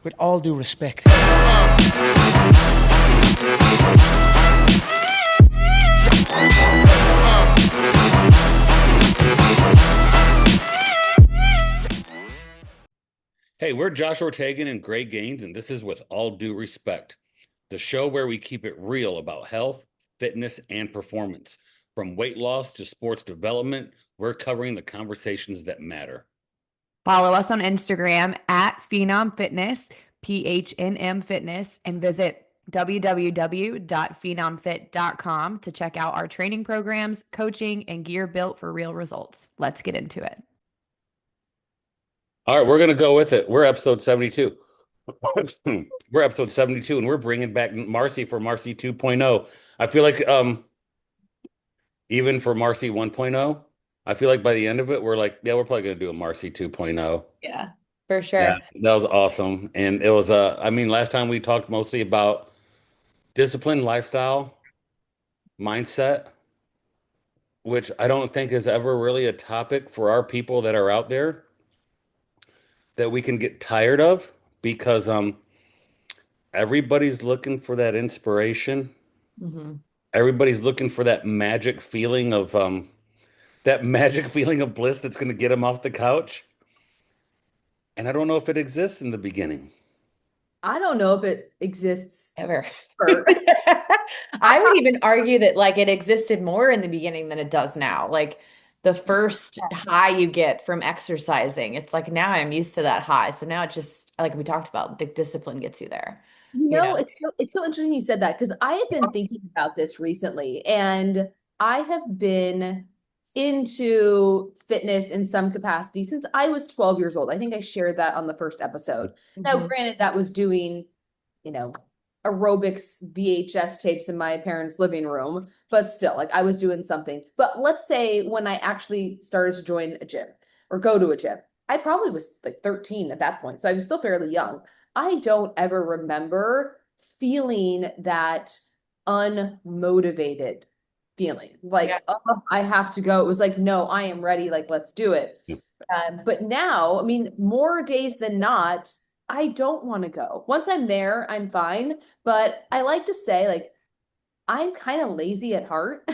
with all due respect. Hey, we're Josh Ortegon and Greg Gaines, and this is With All Due Respect, the show where we keep it real about health, fitness, and performance. From weight loss to sports development, we're covering the conversations that matter. Follow us on Instagram at Phenom Fitness, PHNM Fitness, and visit www.phenomfit.com to check out our training programs, coaching, and gear built for real results. Let's get into it. All right, we're going to go with it. We're episode 72. We're episode 72, and we're bringing back Marci for Marci 2.0. I feel like even for Marci 1.0, I feel like by the end of it, we're like, yeah, we're probably going to do a Marci 2.0. Yeah, for sure. Yeah, that was awesome. And it was I mean, last time we talked mostly about discipline, lifestyle, mindset, which I don't think is ever really a topic for our people that are out there that we can get tired of because everybody's looking for that inspiration. Mm-hmm. Everybody's looking for that magic feeling of bliss that's going to get them off the couch. And I don't know if it exists in the beginning. I don't know if it exists Ever. ever. I would even argue that like it existed more in the beginning than it does now. Like the first high you get from exercising, it's like now I'm used to that high. So now it's just like we talked about, the discipline gets you there. It's so interesting you said that because I have been thinking about this recently, and I have been into fitness in some capacity since I was 12 years old. I think I shared that on the first episode. Now, Mhm. granted, that was doing, you know, aerobics VHS tapes in my parents' living room, but still, like I was doing something. But let's say when I actually started to join a gym or go to a gym, I probably was like 13 at that point. So I was still fairly young. I don't ever remember feeling that unmotivated feeling like, Yeah. oh, I have to go. It was like, no, I am ready. Like, let's do it. Yeah. But now, I mean, more days than not, I don't want to go. Once I'm there, I'm fine. But I like to say, like, I'm kind of lazy at heart.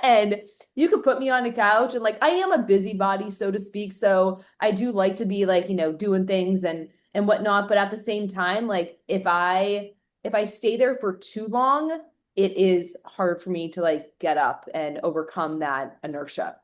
And you could put me on a couch and like I am a busybody, so to speak. So I do like to be like, doing things and whatnot. But at the same time, like if I stay there for too long, it is hard for me to like get up and overcome that inertia.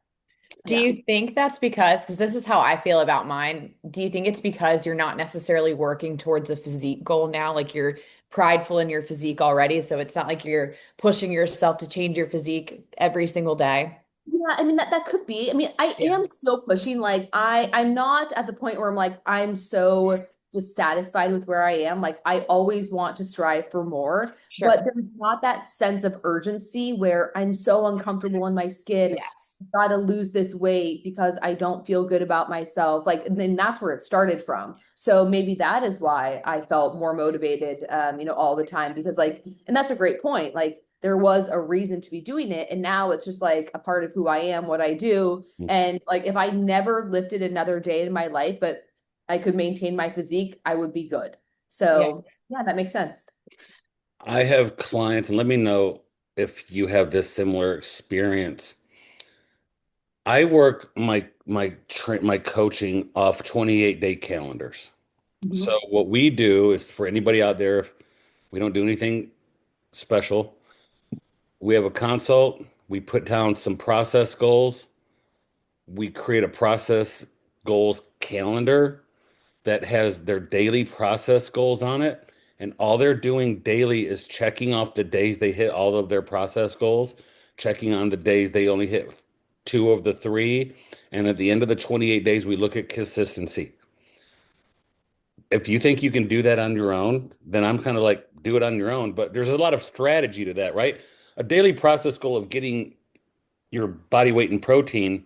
Do you think that's because this is how I feel about mine. Do you think it's because you're not necessarily working towards a physique goal now? Like you're prideful in your physique already. So it's not like you're pushing yourself to change your physique every single day. Yeah, I mean that could be. I mean, I Yeah. am still pushing. Like I'm not at the point where I'm like I'm so just satisfied with where I am. Like I always want to strive for more, but Sure. there's not that sense of urgency where I'm so uncomfortable in my skin. Yes. Got to lose this weight because I don't feel good about myself. Like, and then that's where it started from. So maybe that is why I felt more motivated, all the time because like, and that's a great point. Like there was a reason to be doing it. And now it's just like a part of who I am, what I do. And like, if I never lifted another day in my life, but I could maintain my physique, I would be good. So yeah, that makes sense. I have clients, and let me know if you have this similar experience. I work my coaching off 28-day calendars. Mhm. So what we do is for anybody out there, we don't do anything special. We have a consult, we put down some process goals, we create a process goals calendar that has their daily process goals on it. And all they're doing daily is checking off the days they hit all of their process goals, checking on the days they only hit two of the three. And at the end of the 28 days, we look at consistency. If you think you can do that on your own, then I'm kind of like, do it on your own. But there's a lot of strategy to that, right? A daily process goal of getting your body weight and protein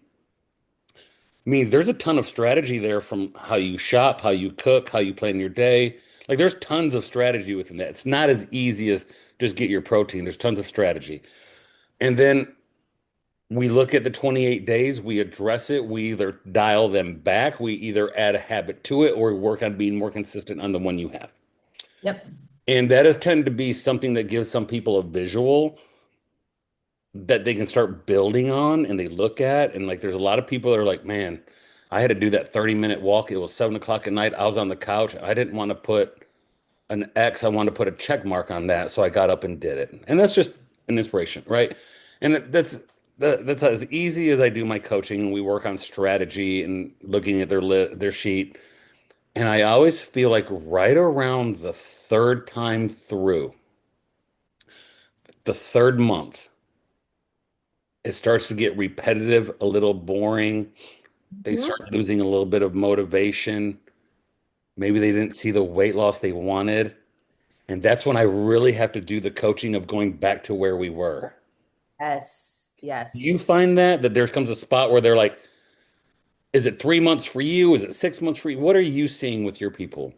means there's a ton of strategy there from how you shop, how you cook, how you plan your day. Like there's tons of strategy within that. It's not as easy as just get your protein. There's tons of strategy. And then We look at the 28 days, we address it, we either dial them back, we either add a habit to it, or work on being more consistent on the one you have. Yep. And that has tended to be something that gives some people a visual that they can start building on and they look at. And like, there's a lot of people that are like, man, I had to do that 30-minute walk. It was 7 o'clock at night. I was on the couch. I didn't want to put an X. I wanted to put a check mark on that. So I got up and did it. And that's just an inspiration, right? And that's as easy as I do my coaching. And we work on strategy and looking at their sheet. And I always feel like right around the third time through, the third month, it starts to get repetitive, a little boring. They Mhm. start losing a little bit of motivation. Maybe they didn't see the weight loss they wanted. And that's when I really have to do the coaching of going back to where we were. Yes. Do you Yes. find that there comes a spot where they're like, is it 3 months for you? Is it 6 months for you? What are you seeing with your people?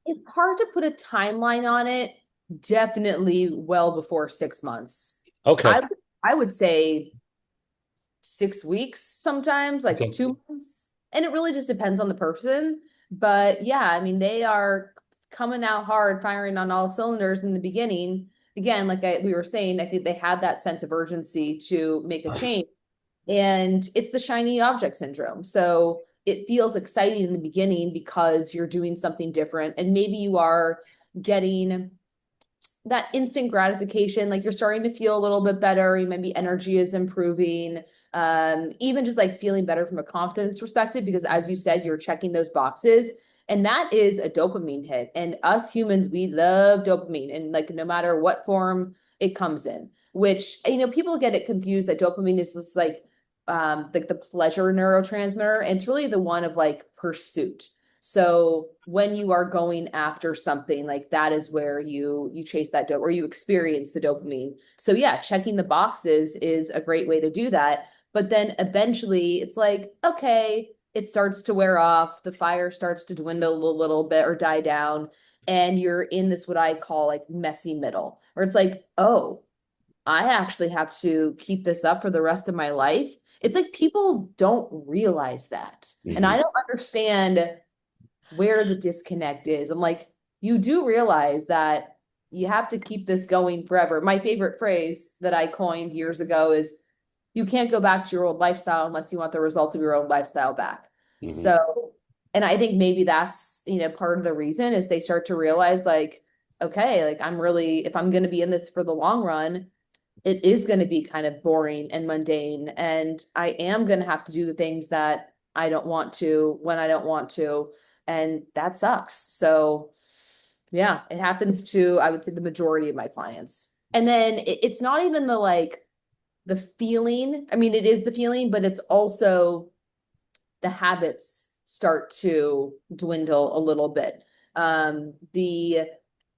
It's hard to put a timeline on it. Definitely well before 6 months. Okay. I I would say 6 weeks sometimes, like Okay. 2 months. And it really just depends on the person. But yeah, I mean, they are coming out hard, firing on all cylinders in the beginning. Again, like we were saying, I think they have that sense of urgency to make a change. And it's the shiny object syndrome. So it feels exciting in the beginning because you're doing something different. And maybe you are getting that instant gratification, like you're starting to feel a little bit better, maybe energy is improving, even just like feeling better from a confidence perspective, because as you said, you're checking those boxes. And that is a dopamine hit. And us humans, we love dopamine, and like no matter what form it comes in, which, people get it confused that dopamine is just like the pleasure neurotransmitter. And it's really the one of like pursuit. So when you are going after something, like that is where you chase that dope or you experience the dopamine. So yeah, checking the boxes is a great way to do that. But then eventually it's like, okay, it starts to wear off, the fire starts to dwindle a little bit or die down, and you're in this what I call like messy middle, where it's like, oh, I actually have to keep this up for the rest of my life. It's like people don't realize that. And Mhm. I don't understand where the disconnect is. I'm like, you do realize that you have to keep this going forever. My favorite phrase that I coined years ago is you can't go back to your old lifestyle unless you want the results of your own lifestyle back. Mhm. So, and I think maybe that's, part of the reason is they start to realize like, okay, like I'm really, if I'm going to be in this for the long run, it is going to be kind of boring and mundane. And I am going to have to do the things that I don't want to when I don't want to. And that sucks. So, yeah, it happens to, I would say, the majority of my clients. And then it's not even the feeling. I mean, it is the feeling, but it's also the habits start to dwindle a little bit. The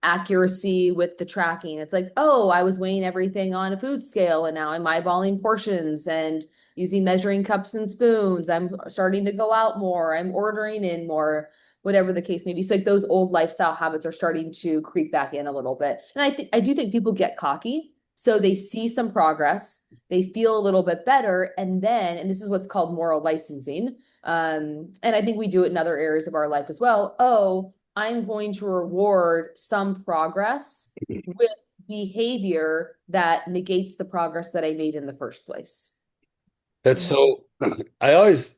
accuracy with the tracking. It's like, oh, I was weighing everything on a food scale and now I'm eyeballing portions and using measuring cups and spoons. I'm starting to go out more. I'm ordering in more, whatever the case may be. So like those old lifestyle habits are starting to creep back in a little bit. And I do think people get cocky. So they see some progress, they feel a little bit better, and then, and this is what's called moral licensing. And I think we do it in other areas of our life as well. Oh, I'm going to reward some progress with behavior that negates the progress that I made in the first place. That's so, I always,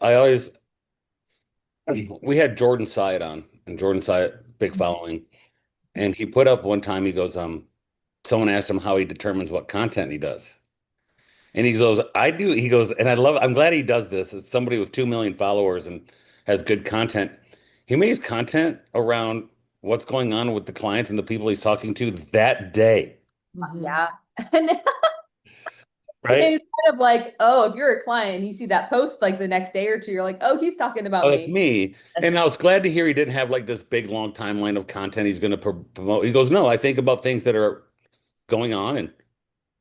we had Jordan Syatt on, and Jordan Syatt, big following. And he put up one time, he goes, someone asked him how he determines what content he does. And he goes, I do. He goes, and I'm glad he does this. As somebody with 2 million followers and has good content. He makes content around what's going on with the clients and the people he's talking to that day, Yeah. And right? it's kind of like, oh, if you're a client and you see that post like the next day or two, you're like, oh, he's talking Oh, about that's me. me. And I Yes. was glad to hear he didn't have like this big long timeline of content he's going to promote. He goes, no, I think about things that are going on and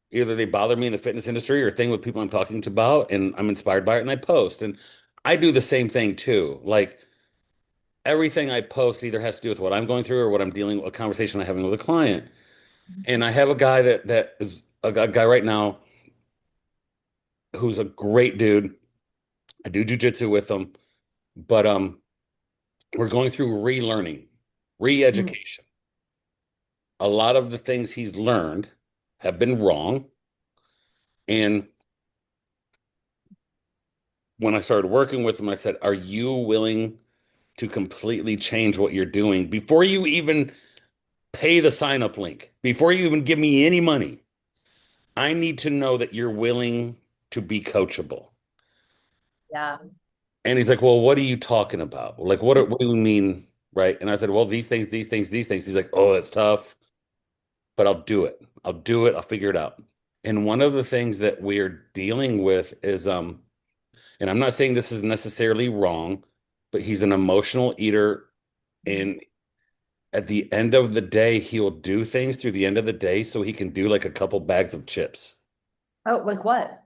either they bother me in the fitness industry or a thing with people I'm talking to about, and I'm inspired by it and I post. And I do the same thing too. Like everything I post either has to do with what I'm going through or what I'm dealing with, a conversation I'm having with a client. And I have a guy that is a guy right now. who's a great dude. I do jujitsu with him, but we're going through relearning, Mm. re-education. A lot of the things he's learned have been wrong. And when I started working with him, I said, "Are you willing to completely change what you're doing before you even pay the sign up link, before you even give me any money? I need to know that you're willing to be coachable." Yeah. And he's like, "Well, what are you talking about? Like, what do you mean?" Right. And I said, "Well, these things, these things, these things." He's like, "Oh, it's tough, but I'll do it. I'll do it. I'll figure it out." And one of the things that we're dealing with is, and I'm not saying this is necessarily wrong, but he's an emotional eater. And at the end of the day, he'll do things through the end of the day so he can do like a couple bags of chips. Oh, like what?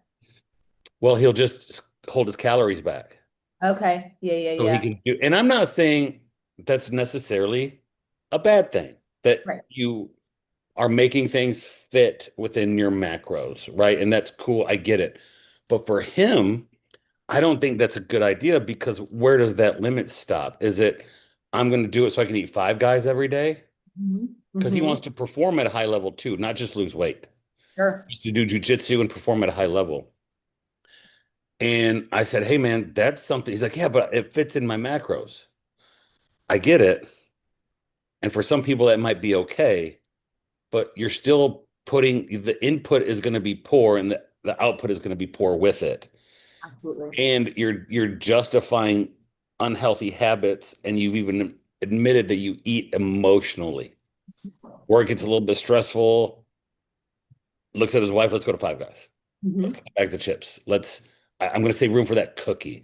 Well, he'll just hold his calories back Okay. Yeah, yeah, so he yeah. can do. And I'm not saying that's necessarily a bad thing, that Right. you are making things fit within your macros, right? And that's cool. I get it. But for him, I don't think that's a good idea because where does that limit stop? Is it, I'm going to do it so I can eat Five Guys every day? Hmm. Because he Hmm. wants to perform at a high level too, not just lose weight. Sure. He wants to do jujitsu and perform at a high level. And I said, "Hey man, that's something." He's like, "Yeah, but it fits in my macros." I get it. And for some people that might be okay, but you're still putting the input is going to be poor and the output is going to be poor with it. Absolutely. And you're justifying unhealthy habits, and you've even admitted that you eat emotionally. Work gets a little bit stressful, looks at his wife, "Let's go to Five Guys. Let's Hmm. get bags of chips. I'm going to save room for that cookie."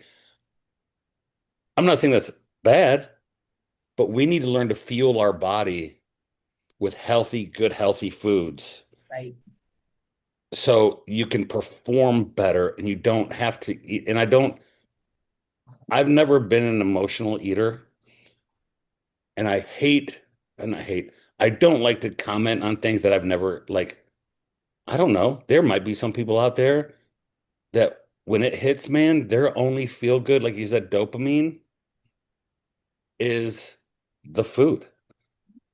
I'm not saying that's bad, but we need to learn to fuel our body with healthy, good, healthy foods Right. so you can perform better and you don't have to eat. And I've never been an emotional eater, and I don't like to comment on things that I've never, like, I don't know. There might be some people out there that when it hits, man, their only feel good, like you said, dopamine is the food.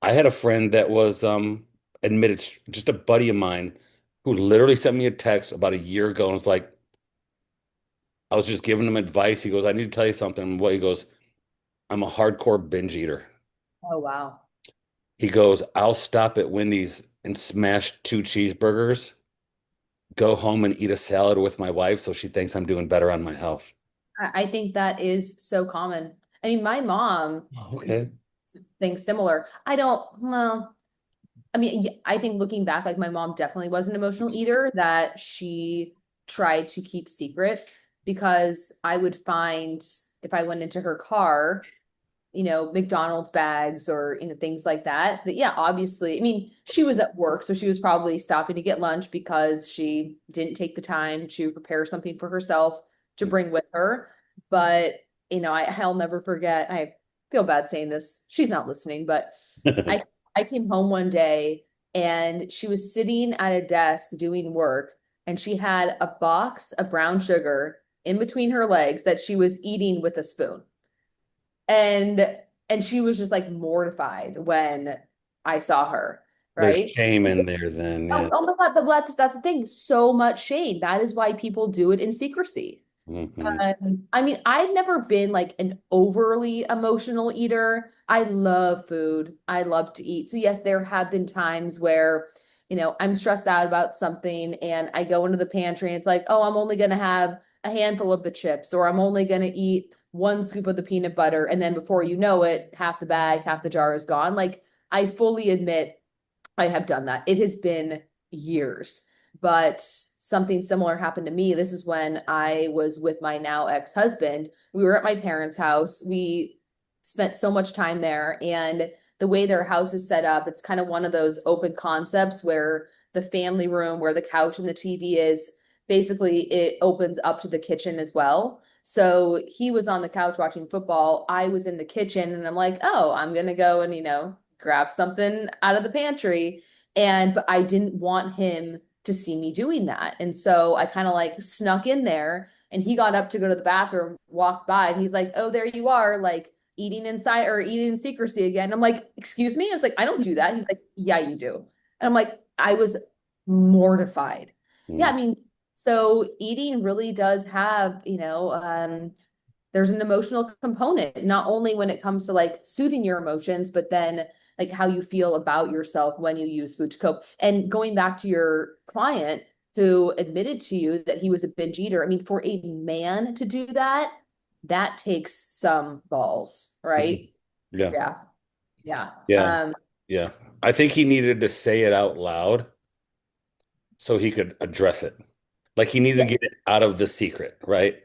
I had a friend that was admitted, just a buddy of mine, who literally sent me a text about a year ago and was like, I was just giving him advice. He goes, "I need to tell you something." And what he goes, "I'm a hardcore binge eater." Oh, wow. He goes, "I'll stop at Wendy's and smash two cheeseburgers, go home and eat a salad with my wife so she thinks I'm doing better on my health." I think that is so common. I mean, my mom Oh, okay. thinks similar. I don't, well, I mean, I think looking back, like my mom definitely was an emotional eater that she tried to keep secret because I would find if I went into her car, McDonald's bags or, things like that. But yeah, obviously, I mean, she was at work, so she was probably stopping to get lunch because she didn't take the time to prepare something for herself to bring with her. But, I'll never forget. I feel bad saying this. She's not listening, but I I came home one day and she was sitting at a desk doing work and she had a box of brown sugar in between her legs that she was eating with a spoon and and she was just like mortified when I saw her, There's right? shame in there then, Oh, yeah. oh my God, but that's the thing. So much shame. That is why people do it in secrecy. Hmm. I mean, I've never been like an overly emotional eater. I love food. I love to eat. So yes, there have been times where, I'm stressed out about something and I go into the pantry and it's like, oh, I'm only going to have a handful of the chips or I'm only going to eat one scoop of the peanut butter. And then before you know it, half the bag, half the jar is gone. Like I fully admit I have done that. It has been years, but something similar happened to me. This is when I was with my now ex-husband. We were at my parents' house. We spent so much time there, and the way their house is set up, it's kind of one of those open concepts where the family room, where the couch and the TV is, basically it opens up to the kitchen as well. So he was on the couch watching football. I was in the kitchen, and I'm like, oh, I'm gonna go and grab something out of the pantry. But I didn't want him to see me doing that. And so I kind of like snuck in there, and he got up to go to the bathroom, walked by, and he's like, "Oh, there you are, like eating inside or eating in secrecy again." I'm like, "Excuse me?" I was like, "I don't do that." He's like, "Yeah, you do." And I'm like, I was mortified. Yeah, Mm. I mean, so eating really does have, there's an emotional component, not only when it comes to like soothing your emotions, but then like how you feel about yourself when you use food to cope. And going back to your client who admitted to you that he was a binge eater, I mean, for a man to do that, that takes some balls, Mhm. right? Yeah. Yeah. Yeah. Yeah. Yeah. I think he needed to say it out loud so he could address it. Like he needed to Yeah. get it out of the secret, right?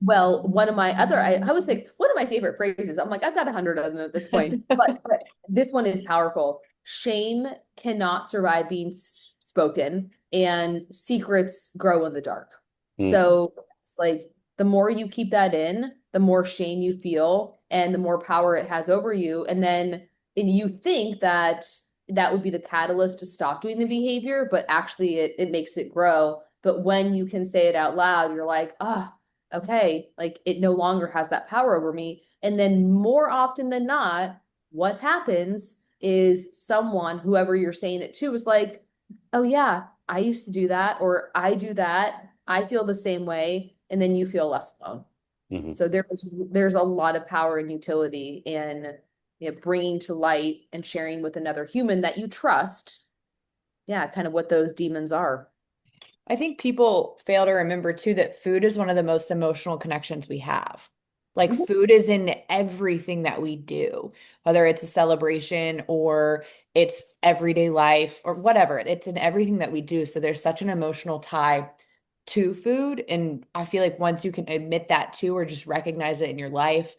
Well, one of my other, I was like, one of my favorite phrases. I'm like, I've got 100 of them at this point, but this one is powerful. Shame cannot survive being spoken, and secrets grow in the dark. Mm. So it's like the more you keep that in, the more shame you feel, and the more power it has over you. And you think that that would be the catalyst to stop doing the behavior, but actually it makes it grow. But when you can say it out loud, you're like, ah. Oh, okay, like it no longer has that power over me. And then more often than not, what happens is someone, whoever you're saying it to, is like, oh yeah, I used to do that, or I do that. I feel the same way. And then you feel less alone. Mhm. So there's a lot of power and utility in, bringing to light and sharing with another human that you trust. Yeah, kind of what those demons are. I think people fail to remember too that food is one of the most emotional connections we have. Like Mhm. food is in everything that we do, whether it's a celebration or it's everyday life or whatever. It's in everything that we do. So there's such an emotional tie to food. And I feel like once you can admit that too, or just recognize it in your life,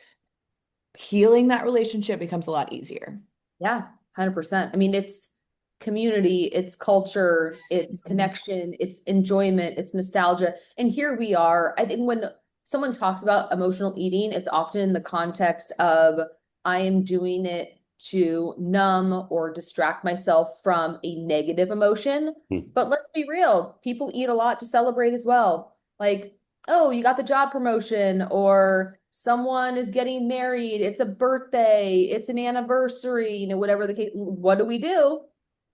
healing that relationship becomes a lot easier. Yeah, 100%. I mean, it's community, it's culture, it's Mhm. connection, it's enjoyment, it's nostalgia. And here we are. I think when someone talks about emotional eating, it's often in the context of I am doing it to numb or distract myself from a negative emotion. Mm. But let's be real, people eat a lot to celebrate as well. Like, oh, you got the job promotion, or someone is getting married, it's a birthday, it's an anniversary, whatever the case. What do?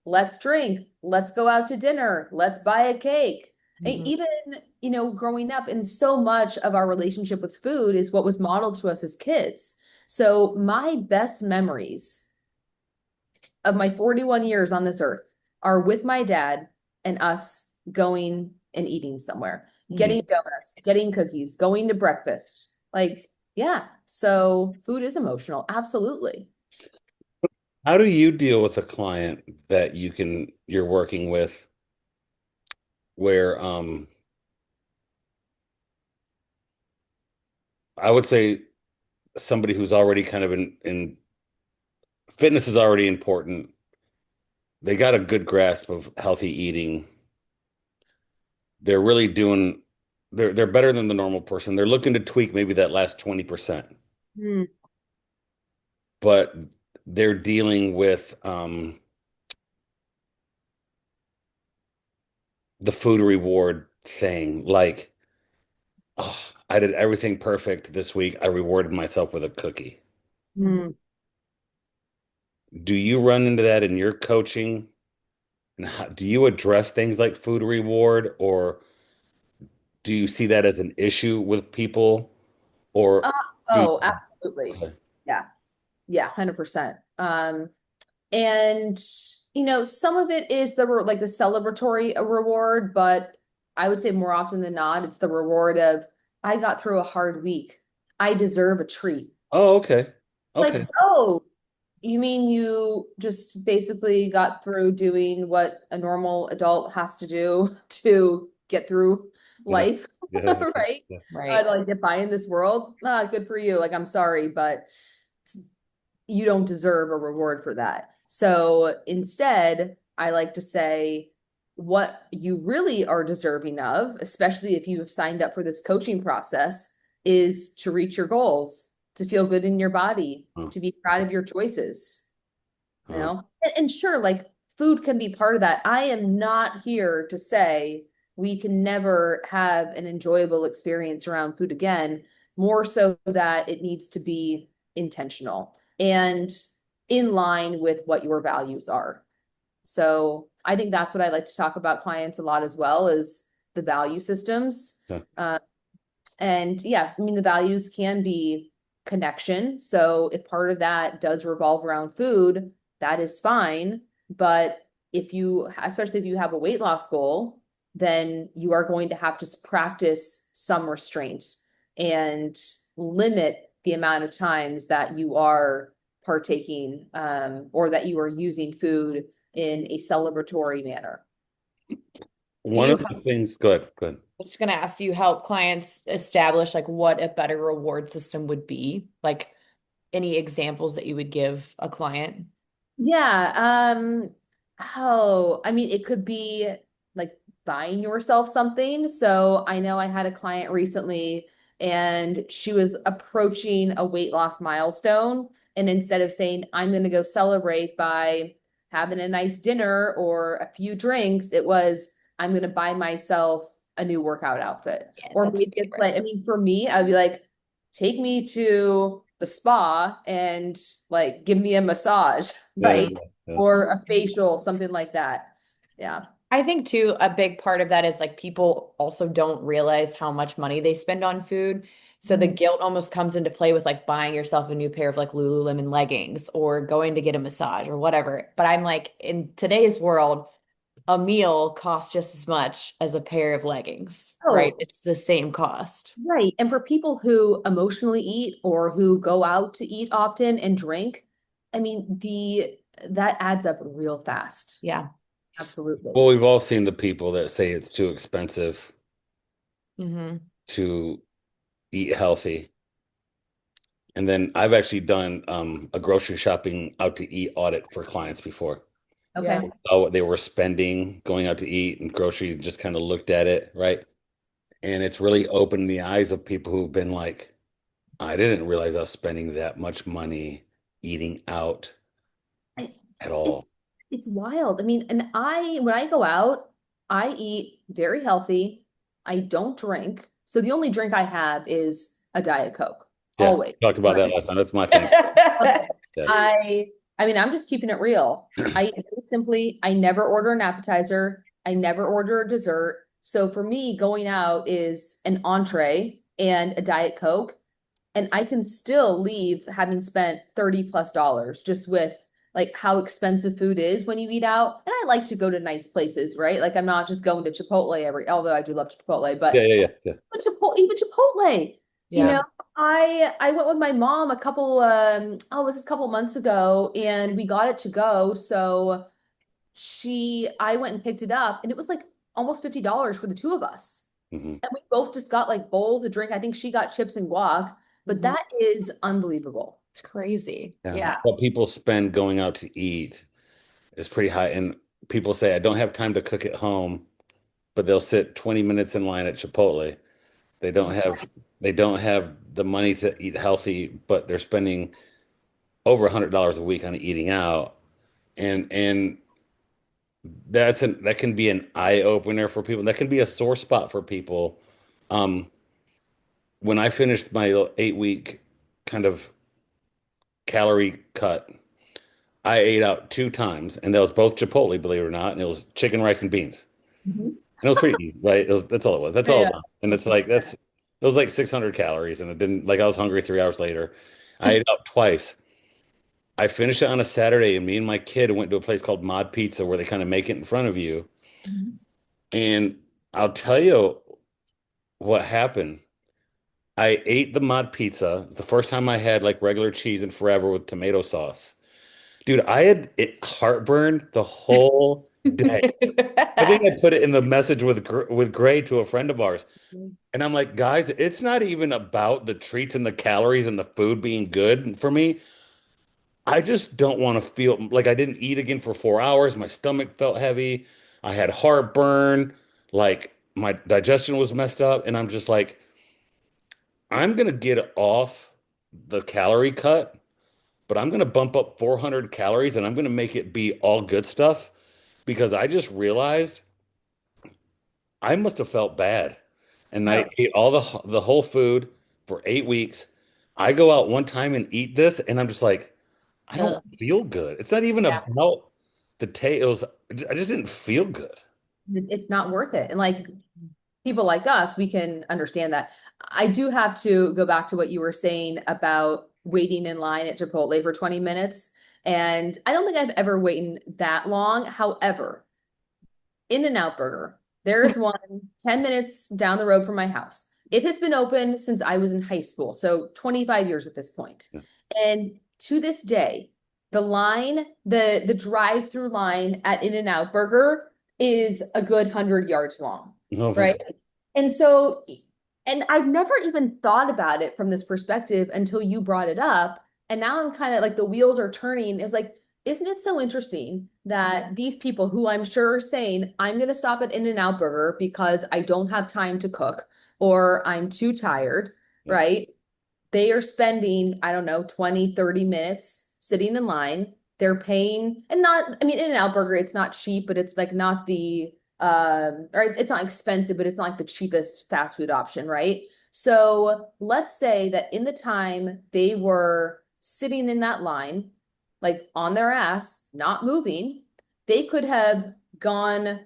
Let's drink, let's go out to dinner, let's buy a cake. Mhm. Even, growing up, and so much of our relationship with food is what was modeled to us as kids. So my best memories of my 41 years on this earth are with my dad and us going and eating somewhere, Mm. getting donuts, getting cookies, going to breakfast. Like, yeah. So food is emotional. Absolutely. How do you deal with a client that you're working with where I would say somebody who's already kind of in fitness is already important. They got a good grasp of healthy eating. They're really doing they're better than the normal person. They're looking to tweak maybe that last 20%, Hmm. but they're dealing with the food reward thing. Like, oh, I did everything perfect this week. I rewarded myself with a cookie. Hmm. Do you run into that in your coaching? And do you address things like food reward, or do you see that as an issue with people, or Uh, do you, oh, absolutely. okay. Yeah. Yeah. 100%. And some of it is like the celebratory reward, but I would say more often than not, it's the reward of I got through a hard week. I deserve a treat. Oh, okay. Like, Okay. oh, you mean you just basically got through doing what a normal adult has to do to get through Yeah. life, Yeah. right? Yeah. Right. To like get by in this world. Good for you. Like, I'm sorry, but you don't deserve a reward for that. So instead, I like to say what you really are deserving of, especially if you have signed up for this coaching process, is to reach your goals, to feel good in your body, Huh. to be proud of your choices, Huh. And sure, like food can be part of that. I am not here to say we can never have an enjoyable experience around food again, more so that it needs to be intentional and in line with what your values are. So I think that's what I like to talk about clients a lot as well is the value systems. Yeah. And yeah, I mean, the values can be connection. So if part of that does revolve around food, that is fine. But if you, especially if you have a weight loss goal, then you are going to have to practice some restraint and limit the amount of times that you are partaking or that you are using food in a celebratory manner. Do One you of the things, go ahead, go ahead. I was just gonna ask, do you help clients establish like what a better reward system would be? Like any examples that you would give a client? Yeah, oh, I mean, it could be like buying yourself something. So I know I had a client recently and she was approaching a weight loss milestone. And instead of saying, I'm going to go celebrate by having a nice dinner or a few drinks, it was, I'm going to buy myself a new workout outfit. Yeah, Or that's maybe my it's like, favorite. I mean, for me, I'd be like, take me to the spa and like give me a massage, Yeah, right? yeah. Or a facial, something like that. Yeah. I think too, a big part of that is like people also don't realize how much money they spend on food. So the guilt almost comes into play with like buying yourself a new pair of like Lululemon leggings or going to get a massage or whatever. But I'm like, in today's world, a meal costs just as much as a pair of leggings, right? Oh, It's the same cost. right. And for people who emotionally eat or who go out to eat often and drink, I mean, the that adds up real fast. Yeah. Absolutely. Well, we've all seen the people that say it's too expensive Hmm. to eat healthy. And then I've actually done a grocery shopping out to eat audit for clients before. Yeah. Okay. Saw what they were spending going out to eat and groceries, just kind of looked at it, right? And it's really opened the eyes of people who've been like, I didn't realize I was spending that much money eating out I, at it, all. it's wild. I mean, and when I go out, I eat very healthy. I don't drink. So the only drink I have is a Diet Coke, Yeah, always. talked about that Right? last time. That's my thing. Yeah. I I mean, I'm just keeping it real. I eat very simply, I never order an appetizer. I never order a dessert. So for me, going out is an entree and a Diet Coke, and I can still leave having spent 30 plus dollars just with like how expensive food is when you eat out. And I like to go to nice places, right? Like I'm not just going to Chipotle although I do love Chipotle, Yeah, but yeah, yeah, yeah. Even Chipotle, you know, Yeah. I went with my mom a couple it was a couple months ago and we got it to go. So I went and picked it up and it was like almost $50 for the two of us. Hmm. And we both just got like bowls of drink. I think she got chips and guac, but Mhm. that is unbelievable. It's crazy. Yeah. Yeah. What people spend going out to eat is pretty high. And people say, I don't have time to cook at home, but they'll sit 20 minutes in line at Chipotle. They don't have they don't have the money to eat healthy, but they're spending over $100 a week on eating out. And that can be an eye opener for people. That can be a sore spot for people. Um, when I finished my 8 week kind of calorie cut, I ate out 2 times, and that was both Chipotle, believe it or not, and it was chicken, rice, and beans. Mhm. And it was pretty easy, right? That's all it was. That's all it Yeah. was. And it's like it was like 600 calories, and it didn't like I was hungry 3 hours later. I ate out twice. I finished it on a Saturday, and me and my kid went to a place called Mod Pizza where they kind of make it in front of you. Mhm. And I'll tell you what happened. I ate the Mod Pizza. It's the first time I had like regular cheese in forever with tomato sauce. Dude, I had heartburn the whole day. I think I put it in the message with Gray to a friend of ours. And I'm like, guys, it's not even about the treats and the calories and the food being good for me. I just don't want to feel like I didn't eat again for 4 hours. My stomach felt heavy. I had heartburn. Like my digestion was messed up. And I'm just like, I'm gonna get off the calorie cut, but I'm gonna bump up 400 calories and I'm gonna make it be all good stuff. because I just realized I must have felt bad. And I No. ate all the whole food for 8 weeks. I go out one time and eat this, and I'm just like, I don't Ugh. feel good. It's not even Yeah. about the taste. I just didn't feel good. It's not worth it. And like people like us, we can understand that. I do have to go back to what you were saying about waiting in line at Chipotle for 20 minutes. And I don't think I've ever waited that long. However, In-N-Out Burger, there's one 10 minutes down the road from my house. It has been open since I was in high school, so 25 years at this point. Yeah. And to this day, the drive-through line at In-N-Out Burger is a good 100 yards long, Oh my right? God. And so, and I've never even thought about it from this perspective until you brought it up. And now I'm kind of like the wheels are turning. It's like, isn't it so interesting that these people who I'm sure are saying, I'm going to stop at In-N-Out Burger because I don't have time to cook or I'm too tired, Yeah. right? They are spending, I don't know, 20, 30 minutes sitting in line. They're paying, and not, I mean, In-N-Out Burger, it's not cheap, but it's like not the, or it's not expensive, but it's not like the cheapest fast food option, right? So let's say that in the time they were sitting in that line, like on their ass, not moving, they could have gone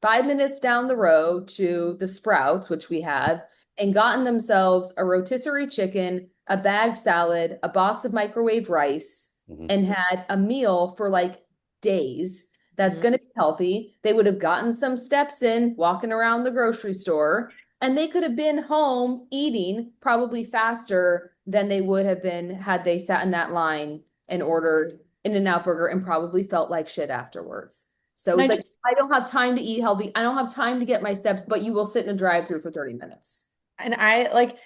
5 minutes down the road to the Sprouts, which we have, and gotten themselves a rotisserie chicken, a bagged salad, a box of microwave rice, Mhm. and had a meal for like days that's Mhm. going to be healthy. They would have gotten some steps in walking around the grocery store, and they could have been home eating probably faster than they would have been had they sat in that line and ordered In-N-Out Burger and probably felt like shit afterwards. So And I it's like, just I don't have time to eat healthy. I don't have time to get my steps, but you will sit in a drive-through for 30 minutes. And I like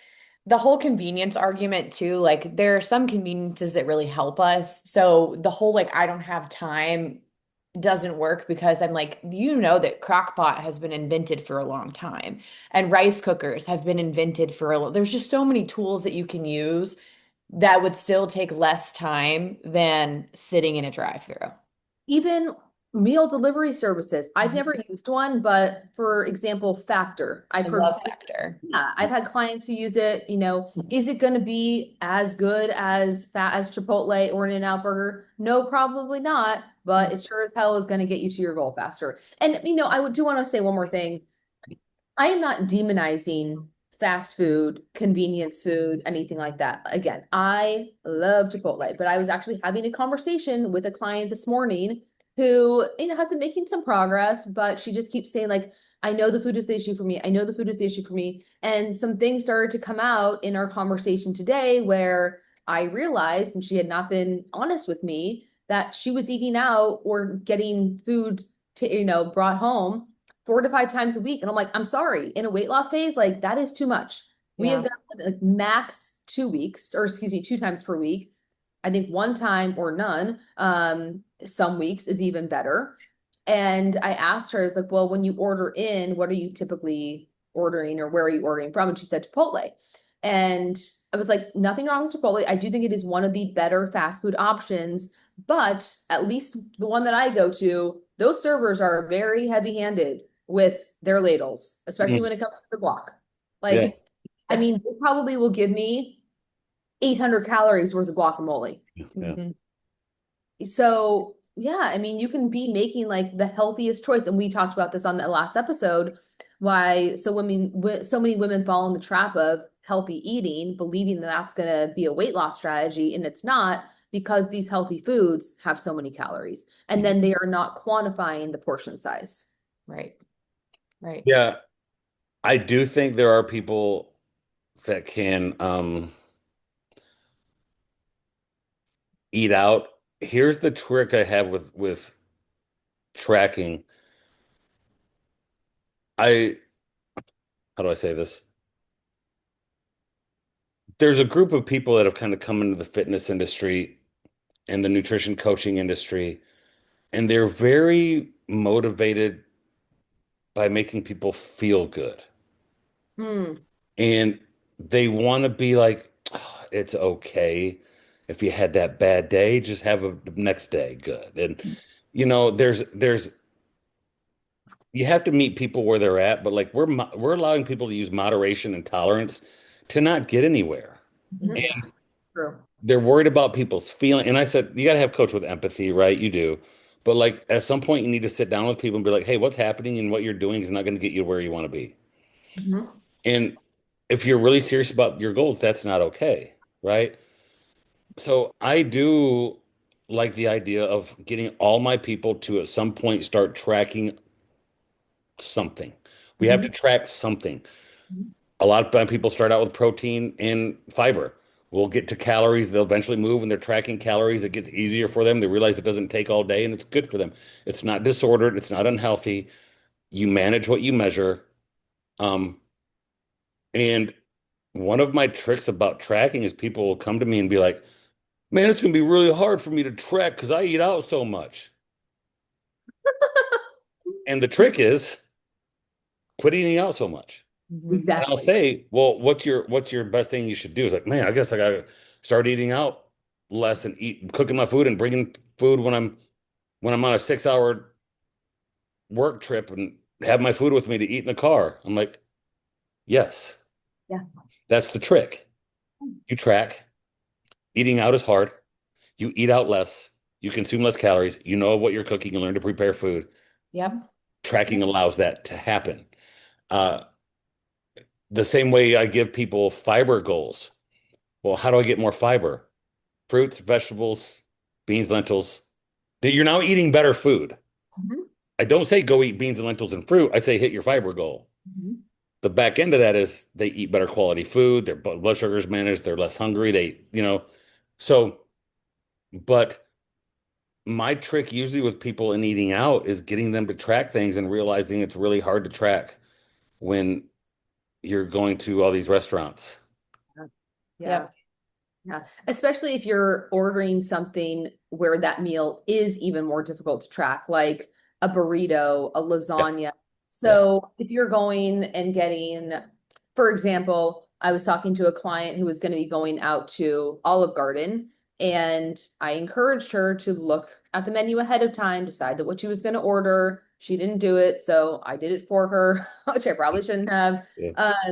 the whole convenience argument too. Like there are some conveniences that really help us. So the whole like I don't have time doesn't work because I'm like, you know that crock pot has been invented for a long time and rice cookers have been invented for there's just so many tools that you can use that would still take less time than sitting in a drive-through. Even meal delivery services. I've never used one, but for example, Factor. I I've heard, love Factor. yeah, I've had clients who use it. Is it going to be as good as fat as Chipotle or an In-N-Out Burger? No, probably not, but it sure as hell is going to get you to your goal faster. And I would do want to say one more thing. I am not demonizing fast food, convenience food, anything like that. Again, I love Chipotle, but I was actually having a conversation with a client this morning who, has been making some progress, but she just keeps saying, like, I know the food is the issue for me. I know the food is the issue for me. And some things started to come out in our conversation today where I realized, and she had not been honest with me, that she was eating out or getting food to, brought home 4 to 5 times a week. And I'm like, I'm sorry, in a weight loss phase, like that is too much. We have Yeah. got like max 2 weeks, or excuse me, 2 times per week. I think one time or none. Some weeks is even better. And I asked her, I was like, well, when you order in, what are you typically ordering or where are you ordering from? And she said Chipotle. And I was like, nothing wrong with Chipotle. I do think it is one of the better fast food options, but at least the one that I go to, those servers are very heavy handed with their ladles, especially Mhm. when it comes to the guac. Yeah. Like, I mean, they probably will give me 800 calories worth of guacamole. Yeah. Mhm. So, yeah, I mean, you can be making like the healthiest choice. And we talked about this on the last episode, why so many women fall in the trap of healthy eating, believing that that's going to be a weight loss strategy, and it's not because these healthy foods have so many calories, and then they are not quantifying the portion size. Right. Right. Yeah. I do think there are people that can eat out. Here's the trick I have with tracking. I How do I say this? There's a group of people that have kind of come into the fitness industry and the nutrition coaching industry, and they're very motivated by making people feel good. Hmm. And they want to be like, "Oh, it's okay. If you had that bad day, just have a the next day good." And there's you have to meet people where they're at, but like we're allowing people to use moderation and tolerance to not get anywhere. Mhm. And True. they're worried about people's feeling. And I said, you got to have coach with empathy, right? You do. But like at some point, you need to sit down with people and be like, hey, what's happening and what you're doing is not going to get you where you want to be. Mhm. And if you're really serious about your goals, that's not okay, right? So I do like the idea of getting all my people to at some point start tracking something. We have to Mhm. track something. Mhm. A lot of time people start out with protein and fiber. We'll get to calories. They'll eventually move and they're tracking calories. It gets easier for them. They realize it doesn't take all day and it's good for them. It's not disordered. It's not unhealthy. You manage what you measure. Um, and one of my tricks about tracking is people will come to me and be like, man, it's going to be really hard for me to track because I eat out so much. And the trick is quit eating out so much. Mhm. And I'll Exactly. say, well, what's your best thing you should do? It's like, man, I guess I gotta start eating out less and eat cooking my food and bringing food when I'm on a 6 hour work trip and have my food with me to eat in the car. I'm like, yes, Yeah. that's the trick. You track. Eating out is hard. You eat out less. You consume less calories. You know what you're cooking. You learn to prepare food. Yep. Tracking allows that to happen. Uh, the same way I give people fiber goals. Well, how do I get more fiber? Fruits, vegetables, beans, lentils. You're now eating better food. Mhm. I don't say go eat beans and lentils and fruit. I say hit your fiber goal. Mhm. The back end of that is they eat better quality food. Their blood sugar is managed. They're less hungry. So, but my trick usually with people in eating out is getting them to track things and realizing it's really hard to track when you're going to all these restaurants. Yeah. Yep. Yeah. Especially if you're ordering something where that meal is even more difficult to track, like a burrito, a Yeah, lasagna. yeah, So if you're going and getting, for example, I was talking to a client who was going to be going out to Olive Garden, and I encouraged her to look at the menu ahead of time, decide that what she was going to order. She didn't do it, so I did it for her, which I probably shouldn't have. yeah,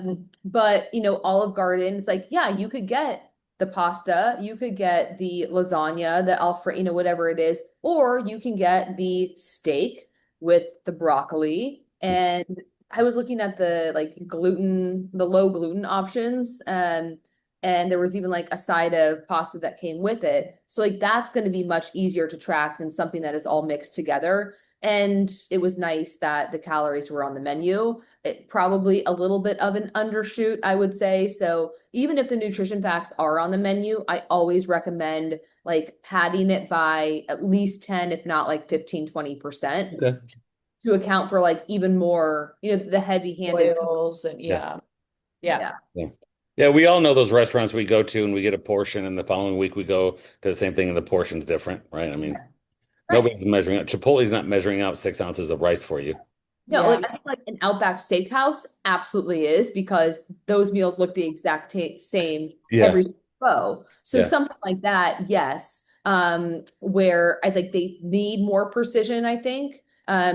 But Olive Garden, it's like, yeah, you could get the pasta, you could get the lasagna, the Alfredo, whatever it is, or you can get the steak with the broccoli. And I was looking at the the low gluten options, and there was even like a side of pasta that came with it. So like that's going to be much easier to track than something that is all mixed together. And it was nice that the calories were on the menu. It probably a little bit of an undershoot, I would say. So even if the nutrition facts are on the menu, I always recommend like padding it by at least 10, if not like 15, 20% okay, to account for like even more, the heavy handed. Oils and yeah, yeah. Yeah. Yeah. yeah. Yeah, we all know those restaurants we go to and we get a portion, and the following week we go to the same thing and the portion's different, right? I mean, Right. nobody's measuring out. Chipotle's not measuring out 6 ounces of rice for you. No, Yeah. like I think like an Outback Steakhouse absolutely is because those meals look the exact same Yeah, every row. So yeah, something like that, yes. Where I think they need more precision, I think,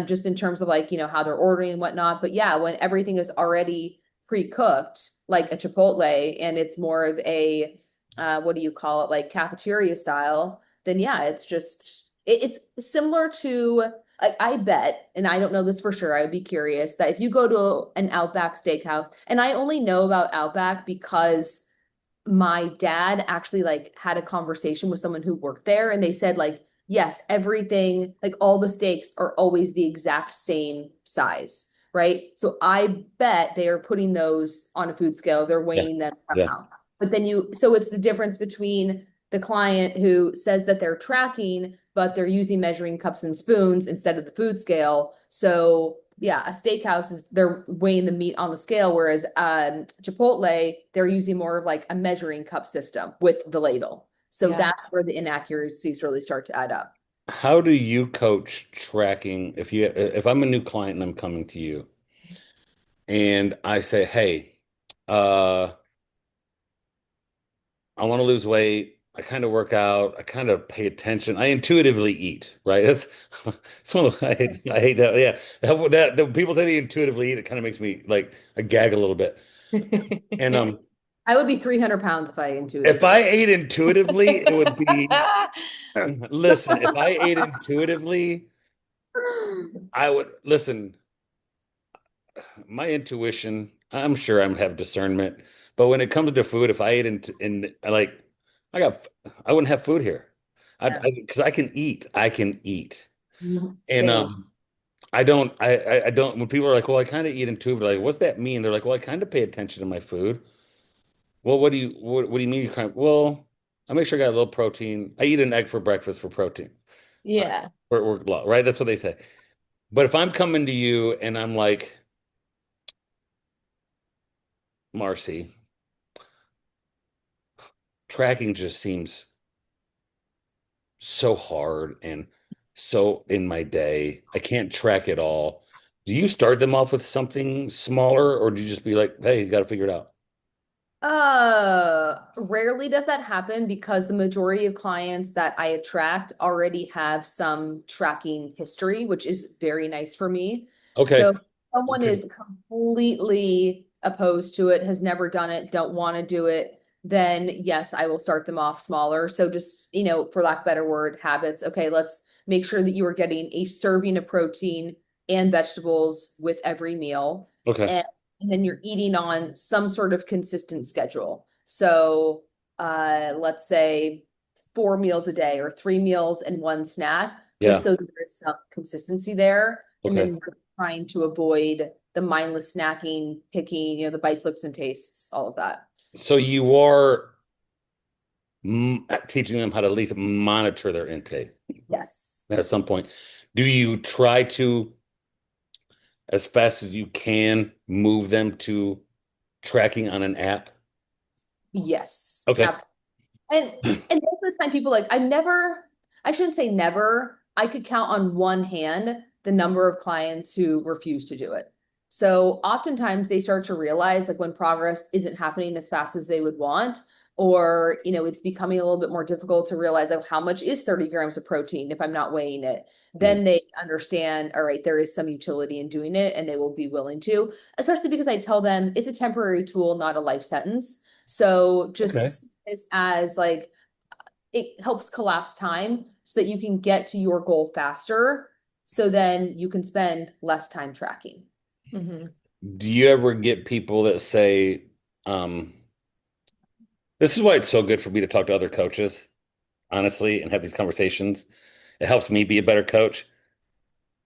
just in terms of like, how they're ordering and whatnot. But yeah, when everything is already pre-cooked, like a Chipotle, and it's more of a what do you call it, like cafeteria style, then yeah, it's just it's similar to I bet, and I don't know this for sure, I would be curious that if you go to an Outback Steakhouse, and I only know about Outback because my dad actually like had a conversation with someone who worked there, and they said like, yes, everything, like all the steaks are always the exact same size, right? So I bet they are putting those on a food scale, they're yeah, weighing them yeah. somehow. But then so it's the difference between the client who says that they're tracking, but they're using measuring cups and spoons instead of the food scale. So yeah, a steakhouse is they're weighing the meat on the scale, whereas Chipotle, they're using more of like a measuring cup system with the ladle. So Yeah. that's where the inaccuracies really start to add up. How do you coach tracking if I'm a new client and I'm coming to you and I say, hey, uh, I want to lose weight. I kind of work out. I kind of pay attention. I intuitively eat, right? That's it's one of the, I hate that. Yeah, the people say they intuitively eat. It kind of makes me like I gag a little bit. And I would be 300 pounds if I if I intuitively. ate intuitively, it would be. Listen, if I ate intuitively, I would listen. My intuition, I'm sure I have discernment, but when it comes to food, if I ate in like, I got, I wouldn't have food here. Yeah. Because I can eat, and Same. I don't. When people are like, well, I kind of eat intuitively, like, what's that mean? They're like, well, I kind of pay attention to my food. Well, what do you mean? You kind of, well, I make sure I got a little protein. I eat an egg for breakfast for protein. All right, Yeah. we're low, right? That's what they say. But if I'm coming to you and I'm like, Marcy, tracking just seems so hard and so in my day. I can't track it all. Do you start them off with something smaller or do you just be like, hey, you got to figure it out? Rarely does that happen because the majority of clients that I attract already have some tracking history, which is very nice for me. So Okay. if someone Okay. is completely opposed to it, has never done it, don't want to do it, then yes, I will start them off smaller. So just, for lack of a better word, habits. Okay, let's make sure that you are getting a serving of protein and vegetables with every meal. Okay. And then you're eating on some sort of consistent schedule. So let's say 4 meals a day or 3 meals and one snack, just Yeah. so there's some consistency there. And Okay. then we're trying to avoid the mindless snacking, picking, the bites, looks, and tastes, all of that. So you are teaching them how to at least monitor their intake Yes. at some point. Do you try to, as fast as you can, move them to tracking on an app? Yes. Okay. Absolutely. And most of the time people I shouldn't say never. I could count on one hand the number of clients who refuse to do it. So oftentimes they start to realize like when progress isn't happening as fast as they would want, or it's becoming a little bit more difficult to realize like how much is 30 grams of protein if I'm not weighing it. Mm. Then they understand, all right, there is some utility in doing it and they will be willing to, especially because I tell them it's a temporary tool, not a life sentence. So Okay. just as like it helps collapse time so that you can get to your goal faster. So then you can spend less time tracking. Mhm. Do you ever get people that say, um, this is why it's so good for me to talk to other coaches, honestly, and have these conversations. It helps me be a better coach.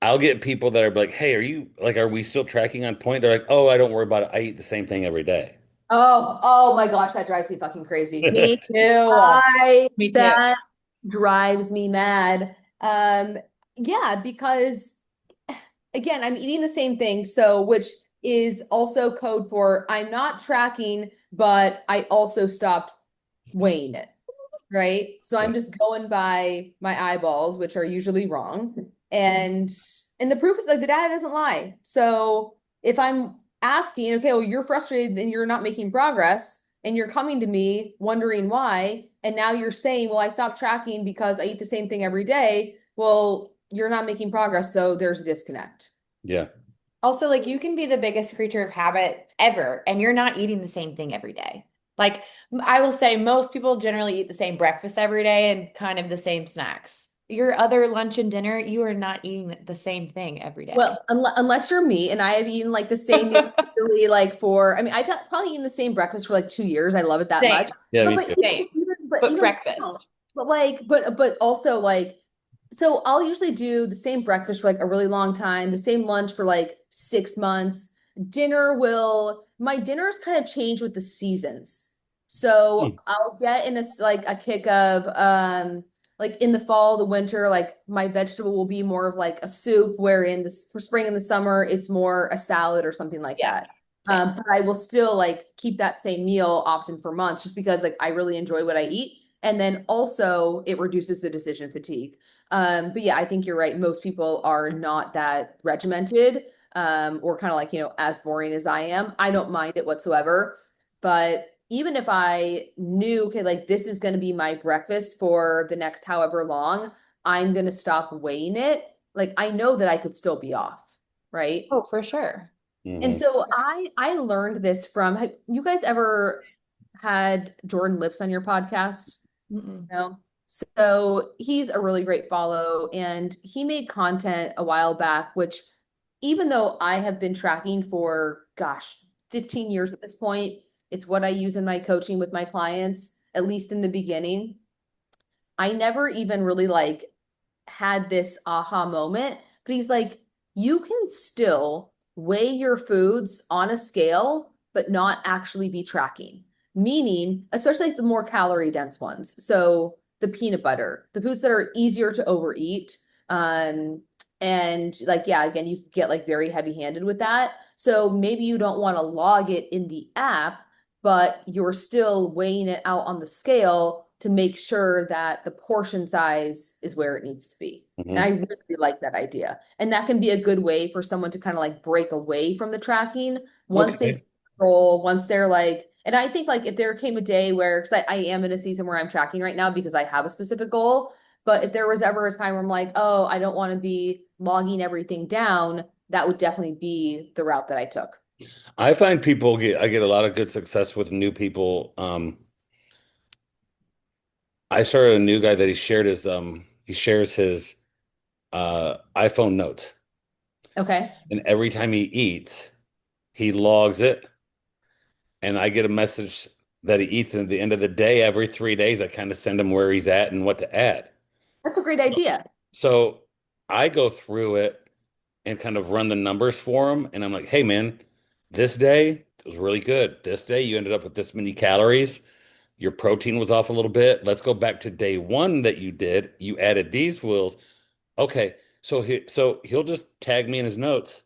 I'll get people that are like, hey, are we still tracking on point? They're like, oh, I don't worry about it. I eat the same thing every day. Oh my gosh, that drives me fucking crazy. Me too. I Me too. That drives me mad. Yeah, because again, I'm eating the same thing, so which is also code for I'm not tracking, but I also stopped weighing it, right? So Yeah. I'm just going by my eyeballs, which are usually wrong. And the proof is like the data doesn't lie. So if I'm asking, okay, well, you're frustrated and you're not making progress, and you're coming to me wondering why, and now you're saying, well, I stopped tracking because I eat the same thing every day. Well, you're not making progress, so there's a disconnect. Yeah. Also, like you can be the biggest creature of habit ever, and you're not eating the same thing every day. Like I will say, most people generally eat the same breakfast every day and kind of the same snacks. Your other lunch and dinner, you are not eating the same thing every day. Well, unless you're me and I have eaten like the same meal really like for, I mean, I've probably eaten the same breakfast for like 2 years. I love it that much. Same, Yeah, But me but too. same. but But even now, breakfast. but also like, so I'll usually do the same breakfast for like a really long time, the same lunch for like 6 months. My dinners kind of change with the seasons. So Hmm. I'll get in like a kick of like in the fall, the winter, like my vegetable will be more of like a soup, where in the for spring and the summer, it's more a salad or something like Yeah, that. same. But I will still like keep that same meal often for months just because like I really enjoy what I eat. And then also it reduces the decision fatigue. But yeah, I think you're right. Most people are not that regimented, or kind of like, as boring as I am. I don't mind it whatsoever. But even if I knew, okay, like this is going to be my breakfast for the next however long, I'm going to stop weighing it. Like I know that I could still be off, right? Oh, for sure. And Hmm. so I learned this from, have you guys ever had Jordan Lips on your podcast? Mm-mm. No. So he's a really great follow, and he made content a while back, which even though I have been tracking for, gosh, 15 years at this point, it's what I use in my coaching with my clients, at least in the beginning. I never even really like had this aha moment, but he's like, you can still weigh your foods on a scale, but not actually be tracking. Meaning, especially like the more calorie dense ones. So the peanut butter, the foods that are easier to overeat. And like, yeah, again, you get like very heavy handed with that. So maybe you don't want to log it in the app, but you're still weighing it out on the scale to make sure that the portion size is where it needs to be. And I Hmm. really like that idea. And that can be a good way for someone to kind of like break away from the tracking once they Okay. control, once they're like, and I think like if there came a day where, because I am in a season where I'm tracking right now because I have a specific goal, but if there was ever a time where I'm like, oh, I don't want to be logging everything down, that would definitely be the route that I took. I find I get a lot of good success with new people. I started a new guy that he shares his iPhone notes. Okay. And every time he eats, he logs it. And I get a message that he eats. And at the end of the day, every 3 days, I kind of send him where he's at and what to add. That's a great idea. So I go through it and kind of run the numbers for him. And I'm like, hey, man, this day it was really good. This day you ended up with this many calories. Your protein was off a little bit. Let's go back to day one that you did. You added these wheels. Okay. So he'll just tag me in his notes.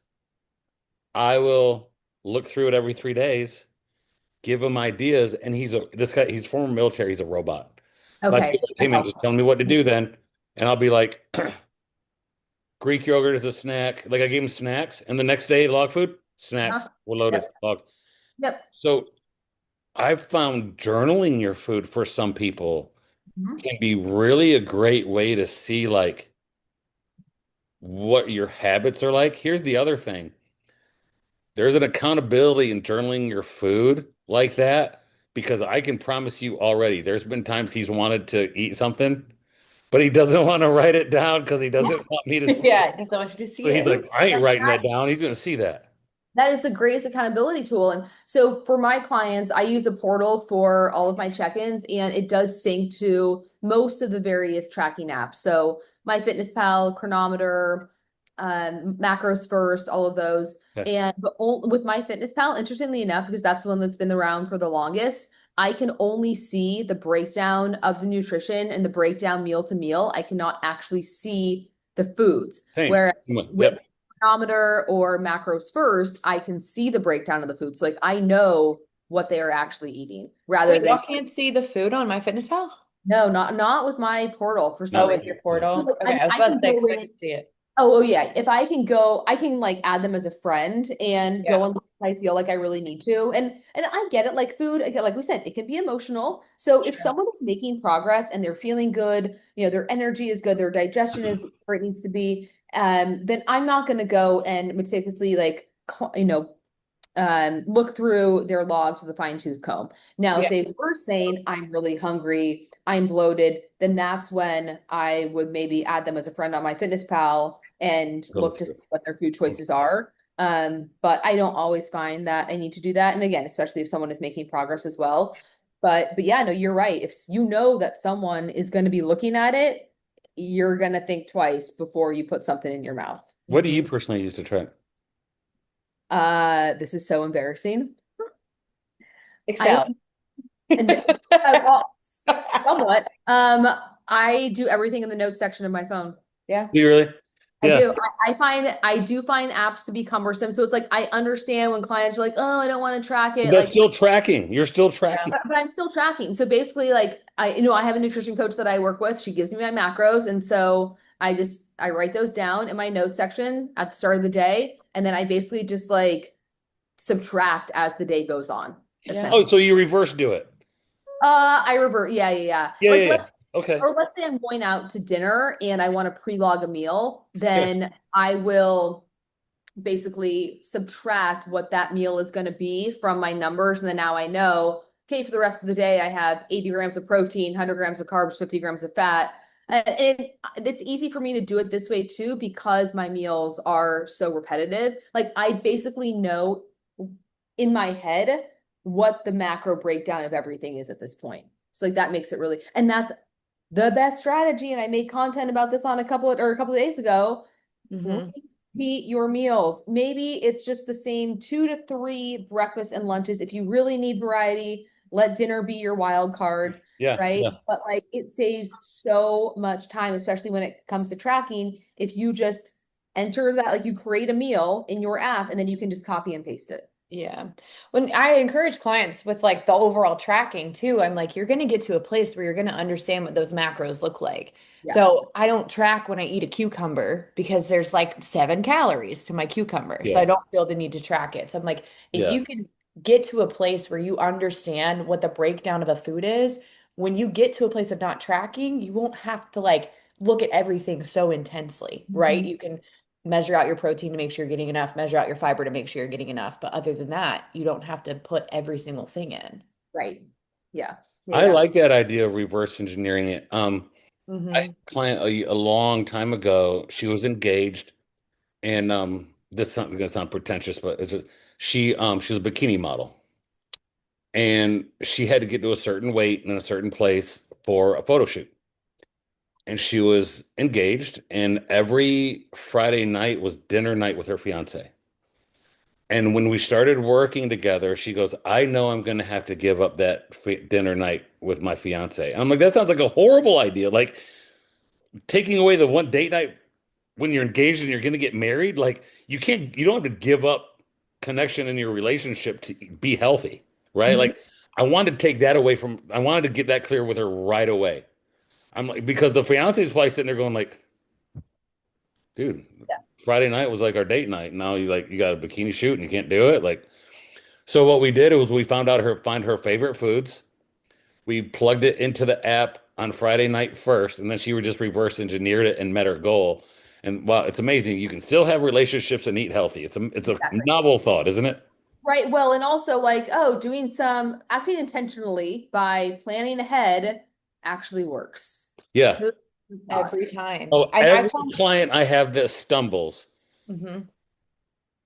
I will look through it every 3 days, give him ideas, and this guy, he's former military, he's a robot. Like, Okay. hey That's man, just helpful. tell me what to do then. And I'll be like, Greek yogurt is a snack. Like I gave him snacks, and the next day, log food, snacks, Uh-huh. we're loaded, Yep. log. Yep. So I've found journaling your food for some people Mhm. can be really a great way to see like what your habits are like. Here's the other thing. There's an accountability in journaling your food like that because I can promise you already, there's been times he's wanted to eat something, but he doesn't want to write it down because he doesn't want me to see it. Yeah, I want you to So see he's it. like, I ain't Like writing that down. He's going to see that. that is the greatest accountability tool. And so for my clients, I use a portal for all of my check-ins, and it does sync to most of the various tracking apps. So MyFitnessPal, Chronometer, Macros First, all of those. Okay. And with MyFitnessPal, interestingly enough, because that's the one that's been around for the longest, I can only see the breakdown of the nutrition and the breakdown meal to meal. I cannot actually see the foods. Same. Whereas with Yep. Chronometer or Macros First, I can see the breakdown of the food. So like I know what they are actually eating rather Wait, y'all than can't see the food on MyFitnessPal? no, not with my portal for some Oh, Not with reason. your really. Yeah. So portal? like Okay, I was I about to can say go because I in. could see it. Oh yeah. If I can go, I can like add them as a friend and Yeah. go and look if I feel like I really need to. And I get it, like food, again, like we said, it can be emotional. So if Sure. someone is making progress and they're feeling good, their energy is good, their digestion is where it needs to be, then I'm not gonna go and meticulously like look through their logs with a fine tooth comb. Now, if Yeah. they were saying, I'm really hungry, I'm bloated, then that's when I would maybe add them as a friend on MyFitnessPal and Go look to through. see what their food choices are. But I don't always find that I need to do that. And again, especially if someone is making progress as well. But yeah, no, you're right. If you know that someone is going to be looking at it, you're going to think twice before you put something in your mouth. What do you Mhm. personally use to track? This is so embarrassing. I Excel. And well, somewhat. I do everything in the notes section of my phone. Yeah. Do you really? I Yeah. do. I do find apps to be cumbersome. So it's like I understand when clients are like, "Oh, I don't want to track But it." that's Like, still tracking. You're still Yeah. tracking. but I'm still tracking. So basically, like I have a nutrition coach that I work with. She gives me my macros, and so I write those down in my notes section at the start of the day, and then I basically just like subtract as the day goes on. Yeah. Oh, essentially. so you reverse do it. I revert. Yeah, yeah, yeah. Yeah, Like yeah, yeah. Okay. let's say I'm going out to dinner and I want to pre-log a meal, Yeah. then I will basically subtract what that meal is going to be from my numbers. And then now I know, okay, for the rest of the day, I have 80 grams of protein, 100 grams of carbs, 50 grams of fat. And it's easy for me to do it this way too, because my meals are so repetitive. Like I basically know in my head what the macro breakdown of everything is at this point. So like that makes it really, and that's the best strategy. And I made content about this on a couple of days ago. Hmm. Repeat your meals. Maybe it's just the same 2 to 3 breakfasts and lunches. If you really need variety, let dinner be your wild card, Yeah. right? Yeah. But like it saves so much time, especially when it comes to tracking. If you just enter that, like you create a meal in your app and then you can just copy and paste it. Yeah. When I encourage clients with like the overall tracking too, I'm like, you're going to get to a place where you're going to understand what those macros look like. Yeah. So I don't track when I eat a cucumber because there's like 7 calories to my cucumber. So I Yeah. don't feel the need to track it. So I'm like, if Yeah. you can get to a place where you understand what the breakdown of a food is, when you get to a place of not tracking, you won't have to like look at everything so intensely, right? Mhm. You can measure out your protein to make sure you're getting enough, measure out your fiber to make sure you're getting enough. But other than that, you don't have to put every single thing in. Right. Yeah. Yeah. I Yeah. like that idea of reverse engineering it. I had Hmm. a client a long time ago. She was engaged, and this is something gonna sound pretentious, but it's just she was a bikini model, and she had to get to a certain weight in a certain place for a photo shoot. And she was engaged, and every Friday night was dinner night with her fiance. And when we started working together, she goes, I know I'm going to have to give up that dinner night with my fiance. And I'm like, that sounds like a horrible idea. Like taking away the one date night when you're engaged and you're going to get married. Like you don't have to give up connection in your relationship to be healthy, right? Mhm. Like I wanted to get that clear with her right away. I'm like, because the fiance is probably sitting there going like, dude, Yeah. Friday night was like our date night. Now you got a bikini shoot and you can't do it. Like, so what we did was we found out find her favorite foods. We plugged it into the app on Friday night first, and then she would just reverse engineered it and met her goal. And wow, it's amazing. You can still have relationships and eat healthy. It's a Exactly. novel thought, isn't it? Right. Well, and also like, oh, doing some acting intentionally by planning ahead actually works. Yeah. Who would've thought? Every time. Oh, I every tell, client I have that stumbles, mhm.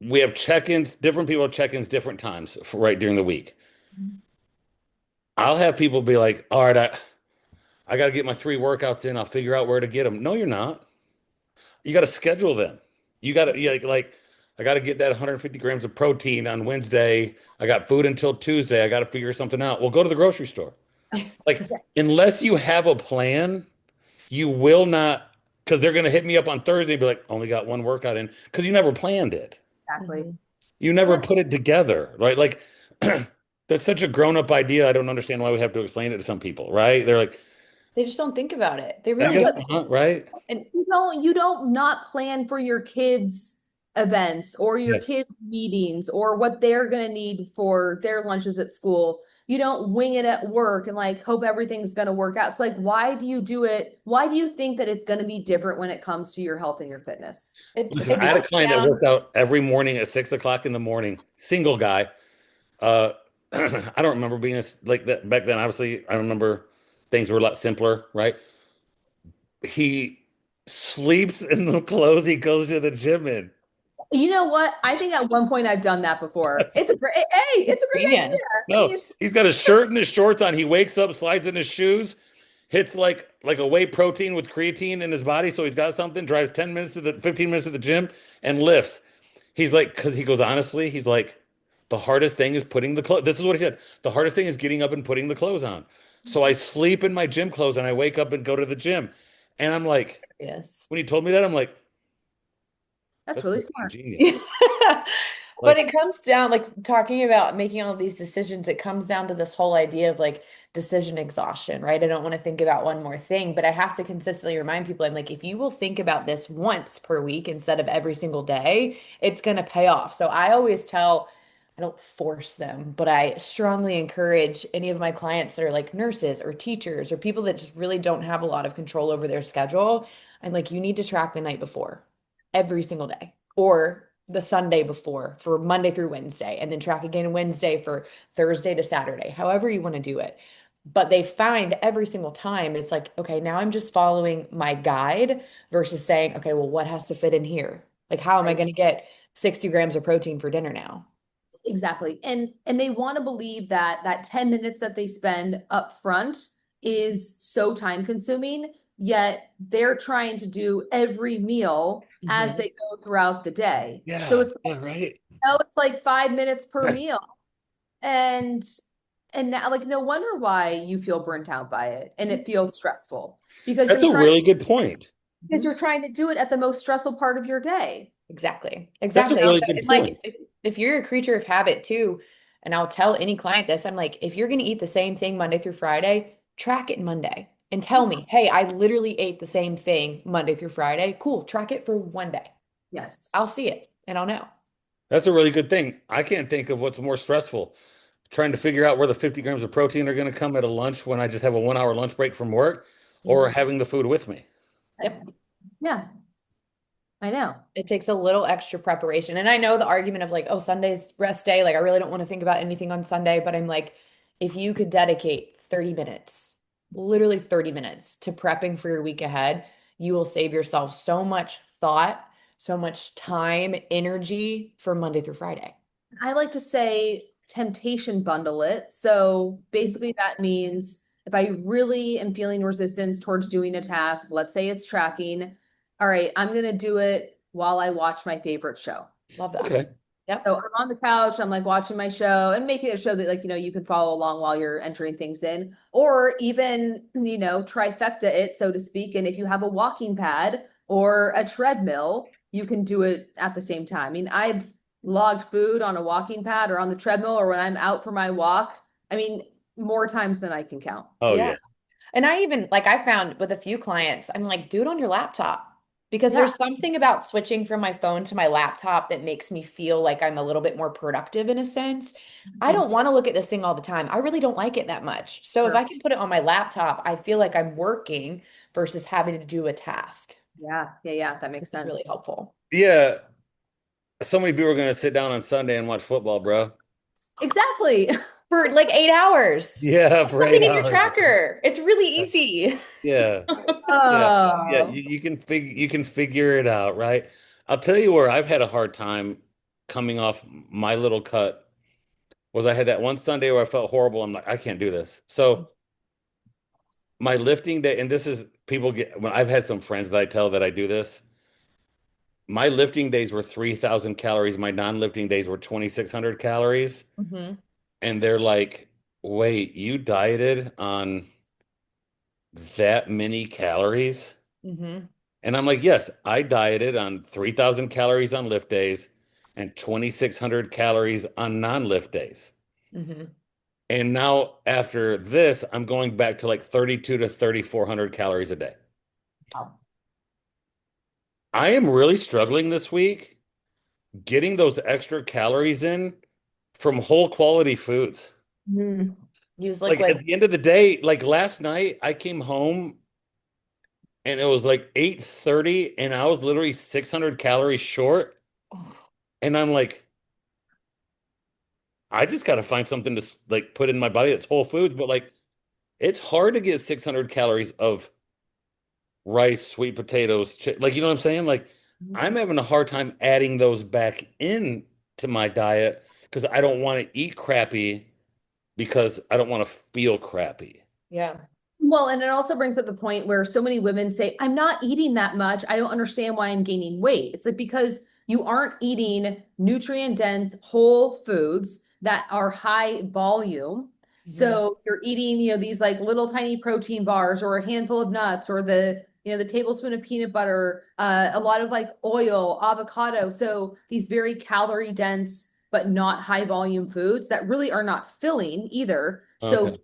we have check-ins, different people have check-ins different times right during the week. I'll have people be like, all right, I got to get my 3 workouts in. I'll figure out where to get them. No, you're not. You got to schedule them. You got to like I got to get that 150 grams of protein on Wednesday. I got food until Tuesday. I got to figure something out. Well, go to the grocery store. Like Yeah, unless you have a plan, you will not because they're going to hit me up on Thursday and be like, only got 1 workout in because you never planned it. exactly. Mhm. You never Yeah. put it together, right? Like that's such a grown-up idea. I don't understand why we have to explain it to some people, right? They're like, They just don't think about it. They I really guess don't. not, right? And You don't not plan for your kids' events or your Yeah. kids' meetings or what they're gonna need for their lunches at school. You don't wing it at work and like hope everything's gonna work out. So like why do you do it? Why do you think that it's gonna be different when it comes to your health and your fitness? Listen, it I had a comes client that down. worked out every morning at 6 o'clock in the morning, single guy. Uh, I don't remember being like that back then. Obviously, I remember things were a lot simpler, right? He sleeps in the clothes he goes to the gym in. You know what? I think at one point I've done that before. It's a great, hey, it's a great idea. Genius. I No, mean, it's he's got a shirt and his shorts on. He wakes up, slides in his shoes, hits like a whey protein with creatine in his body, so he's got something. Drives 10 minutes to the 15 minutes to the gym and lifts. He's like, because he goes honestly, he's like, the hardest thing is putting the clothes. This is what he said. The hardest thing is getting up and putting the clothes on. So I sleep in my gym clothes and I wake up and go to the gym. And I'm like, Yes. when he told me that, I'm like, that's that's really fucking smart. genius. But Like, it comes down, like talking about making all of these decisions, it comes down to this whole idea of like decision exhaustion, right? I don't want to think about one more thing, but I have to consistently remind people, I'm like, if you will think about this once per week instead of every single day, it's going to pay off. So I always tell I don't force them, but I strongly encourage any of my clients that are like nurses or teachers or people that just really don't have a lot of control over their schedule. I'm like, you need to track the night before every single day or the Sunday before for Monday through Wednesday, and then track again Wednesday for Thursday to Saturday, however you want to do it. But they find every single time it's like, okay, now I'm just following my guide versus saying, okay, well, what has to fit in here? Like, how am I Right. going to get 60 grams of protein for dinner now? Exactly. And they want to believe that that 10 minutes that they spend up front is so time consuming, yet they're trying to do every meal as Mhm. they go throughout the day. So Yeah, it's yeah, right. now it's like 5 minutes per meal. And now like no wonder why you feel burnt out by it and it feels stressful because That's you're a trying really good point. because you're trying to do it at the most stressful part of your day. Exactly. That's a Exactly. really good And like point. if you're a creature of habit too, and I'll tell any client this, I'm like, if you're going to eat the same thing Monday through Friday, track it Monday and tell me, hey, I literally ate the same thing Monday through Friday. Cool. Track it for one day. Yes. I'll see it and I'll know. That's a really good thing. I can't think of what's more stressful. Trying to figure out where the 50 grams of protein are going to come at a lunch when I just have a 1 hour lunch break from work, or Mhm. having the food with me. Yep. Yeah, I know. It takes a little extra preparation. And I know the argument of like, oh, Sunday's rest day. Like, I really don't want to think about anything on Sunday. But I'm like, if you could dedicate 30 minutes, literally 30 minutes to prepping for your week ahead, you will save yourself so much thought, so much time, energy for Monday through Friday. I like to say temptation bundle it. So basically, that means if I really am feeling resistance towards doing a task, let's say it's tracking, all right, I'm going to do it while I watch my favorite show. Love that. Okay. Yep. So I'm on the couch, I'm like watching my show and making it a show that like, you can follow along while you're entering things in, or even, trifecta it, so to speak. And if you have a walking pad or a treadmill, you can do it at the same time. I mean, I've logged food on a walking pad or on the treadmill or when I'm out for my walk. I mean, more times than I can count. Oh Yeah. yeah. And I even like I found with a few clients, I'm like, do it on your laptop because Yeah. there's something about switching from my phone to my laptop that makes me feel like I'm a little bit more productive in a sense. I don't want to look at this thing all the time. I really don't like it that much. So if Sure. I can put it on my laptop, I feel like I'm working versus having to do a task, Yeah. Yeah. Yeah. That makes which is really sense. helpful. Yeah. So many people are going to sit down on Sunday and watch football, bro. Exactly. For like 8 hours. Yeah, Put for something eight in your hours. tracker. It's really easy. Yeah. Yeah. Yeah. Oh, You can figure it out, right? I'll tell you where I've had a hard time coming off my little cut was I had that one Sunday where I felt horrible. I'm like, I can't do this. So my lifting day, and this is people get when I've had some friends that I tell that I do this. My lifting days were 3,000 calories. My non-lifting days were 2,600 calories. Hmm. And they're like, wait, you dieted on that many calories? Hmm. And I'm like, yes, I dieted on 3,000 calories on lift days and 2,600 calories on non-lift days. Hmm. And now after this, I'm going back to like 32 to 3,400 calories a day. wow. I am really struggling this week getting those extra calories in from whole quality foods. Mm. Use Like liquid. at the end of the day, like last night, I came home and it was like 8:30 and I was literally 600 calories short. And I'm like, I just got to find something to like put in my body that's whole foods. But like, it's hard to get 600 calories of rice, sweet potatoes, like, you know what I'm saying? Like, I'm having a hard time adding those back in to my diet because I don't want to eat crappy because I don't want to feel crappy. Yeah. Well, and it also brings up the point where so many women say, I'm not eating that much. I don't understand why I'm gaining weight. It's like because you aren't eating nutrient dense whole foods that are high volume. Hmm. So you're eating, these like little tiny protein bars or a handful of nuts or the tablespoon of peanut butter, a lot of like oil, avocado. So these very calorie dense, but not high volume foods that really are not filling either. So Okay.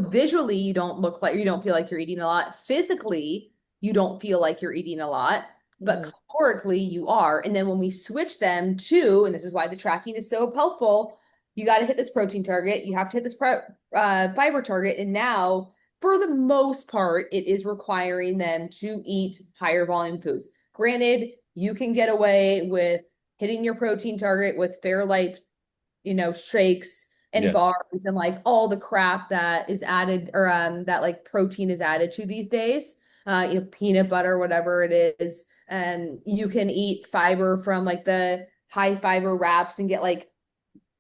visually, you don't feel like you're eating a lot. Physically, you don't feel like you're eating a lot, but calorically you are. And then when we switch them to, and this is why the tracking is so helpful, you got to hit this protein target, you have to hit this fiber target, and now for the most part, it is requiring them to eat higher volume foods. Granted, you can get away with hitting your protein target with Fairlight, shakes and Yeah. bars and like all the crap that is added or that like protein is added to these days. Peanut butter, whatever it is. And you can eat fiber from like the high fiber wraps and get like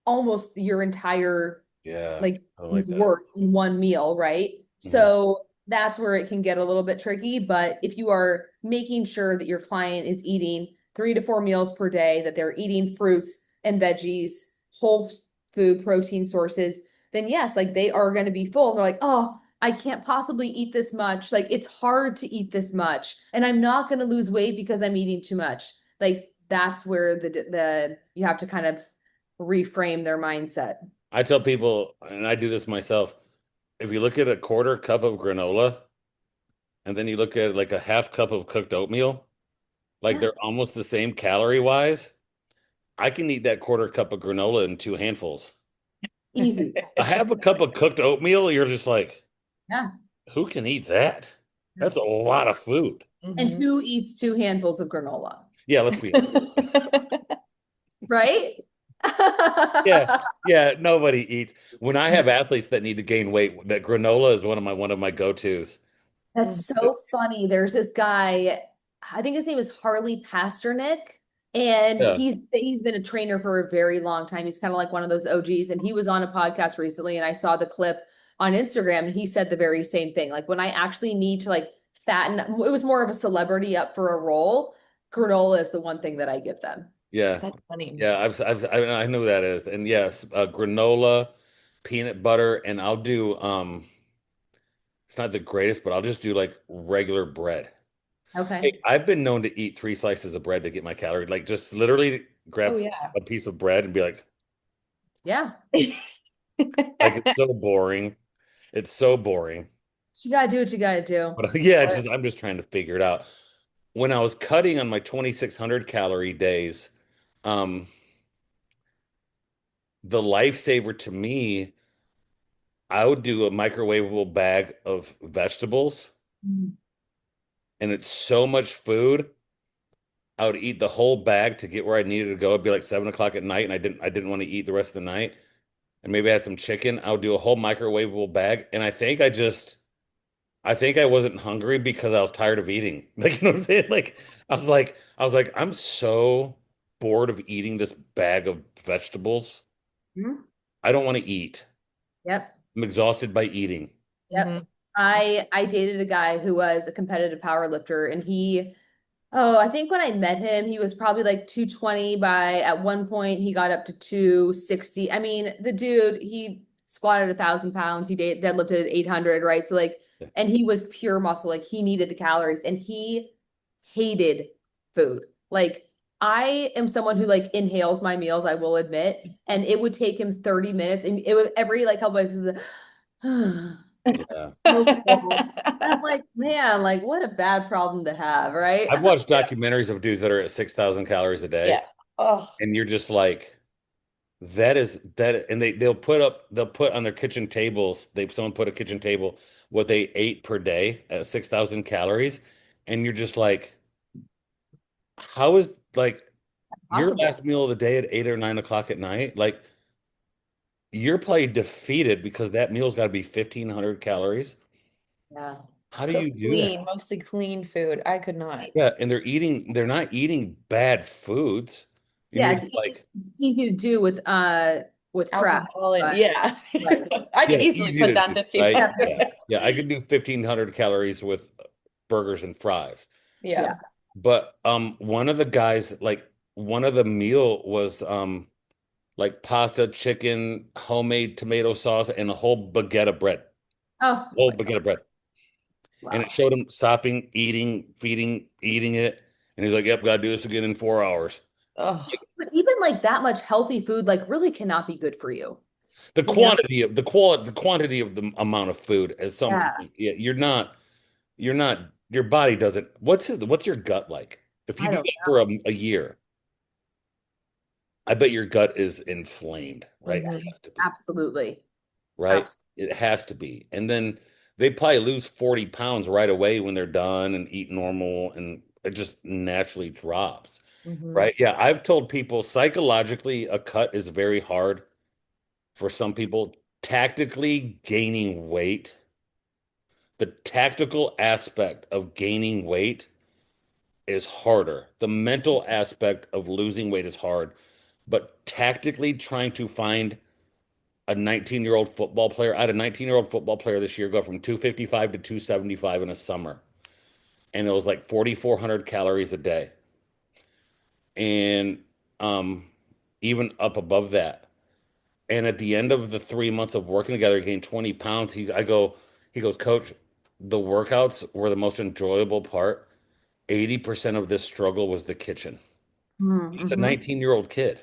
almost your entire Yeah. like I like that. work in one meal, right? Mhm. So that's where it can get a little bit tricky. But if you are making sure that your client is eating 3 to 4 meals per day, that they're eating fruits and veggies, whole food protein sources, then yes, like they are going to be full. They're like, oh, I can't possibly eat this much. Like it's hard to eat this much, and I'm not going to lose weight because I'm eating too much. Like that's where the you have to kind of reframe their mindset. I tell people, and I do this myself, if you look at a quarter cup of granola and then you look at like a half cup of cooked oatmeal, like Yeah, they're almost the same calorie wise. I can eat that quarter cup of granola in two handfuls. easy. A half a cup of cooked oatmeal, you're just like, Yeah. who can eat that? That's a lot of food. And Mhm. who eats 2 handfuls of granola? Yeah, let's be honest. Right? Yeah, yeah, nobody eats. When I have athletes that need to gain weight, that granola is one of my go-tos. That's Mhm. so funny. There's this guy, I think his name is Harley Pasternak, and Yeah, he's been a trainer for a very long time. He's kind of like one of those OGs, and he was on a podcast recently, and I saw the clip on Instagram, and he said the very same thing. Like when I actually need to like fatten, it was more of a celebrity up for a role. Granola is the one thing that I give them. yeah, That's funny. yeah. I know who that is, and yes, granola, peanut butter, and I'll do it's not the greatest, but I'll just do like regular bread. Hey, Okay. I've been known to eat three slices of bread to get my calorie. Like just literally Oh grab yeah. a piece of bread and be Yeah. like it's so boring. It's so boring. You gotta do what you gotta do. But yeah, it's just I'm just trying to figure it out. When I was cutting on my 2,600 calorie days, um, the lifesaver to me, I would do a microwavable bag of vegetables, Mm. and it's so much food. I would eat the whole bag to get where I needed to go. It'd be like 7 o'clock at night, and I didn't want to eat the rest of the night. And maybe I had some chicken. I would do a whole microwavable bag, and I think I wasn't hungry because I was tired of eating. Like, you know what I'm saying? Like, I was like, I'm so bored of eating this bag of vegetables. Mhm. I don't want to eat. Yep. I'm exhausted by eating. Yep. Mhm. I dated a guy who was a competitive power lifter, and I think when I met him, he was probably like 220. By at one point he got up to 260. I mean, the dude, he squatted 1,000 pounds, he deadlifted 800, right? So like, and he was pure muscle, like he needed the calories, and he hated food. Like I am someone who like inhales my meals, I will admit, and it would take him 30 minutes, and it would every like couple of Yeah. so full. And I'm like, man, like what a bad problem to have, right? I've watched documentaries of dudes that are at 6,000 calories a day, Yeah. Oh. and you're just like, that is that, and they'll put on their kitchen tables, someone put a kitchen table what they ate per day at 6,000 calories, and you're just like, how is like your Possible. last meal of the day at 8 or 9 o'clock at night? Like you're probably defeated because that meal's got to be 1,500 calories. Yeah. How do But you do that? clean, mostly clean food. I could not. Yeah, and they're not eating bad foods. And Yeah, you're just like, it's easy to do with trash, Alcohol and but yeah. right. I yeah, could easily easy put to down do, 15. right? Yeah. Yeah. Yeah, I could do 1,500 calories with burgers and fries. Yeah. Yeah. But one of the guys, like one of the meal was like pasta, chicken, homemade tomato sauce, and a whole baguette of bread. Oh Whole my God. baguette of bread. And it Wow. showed him stopping, eating, feeding, eating it. And he's like, yep, gotta do this again in 4 hours. Oh. But even like that much healthy food like really cannot be good for you. The You know? quantity of the quality, the quantity of the amount of food at some Yeah. point, yeah, you're not, your body doesn't, what's your gut like? If you I do don't that for a year, I bet your gut is inflamed, right? It Mhm. has to be, Absolutely. right? Absolutely. It has to be. And then they probably lose 40 pounds right away when they're done and eat normal, and it just naturally drops, Mhm. right? Yeah, I've told people psychologically a cut is very hard for some people. Tactically gaining weight, the tactical aspect of gaining weight is harder. The mental aspect of losing weight is hard, but tactically trying to find a 19-year-old football player. I had a 19-year-old football player this year go from 255 to 275 in a summer, and it was like 4,400 calories a day, and um, even up above that. And at the end of the 3 months of working together, he gained 20 pounds. He goes, Coach, the workouts were the most enjoyable part. 80% of this struggle was the kitchen. He's a Mm-hmm. 19-year-old kid,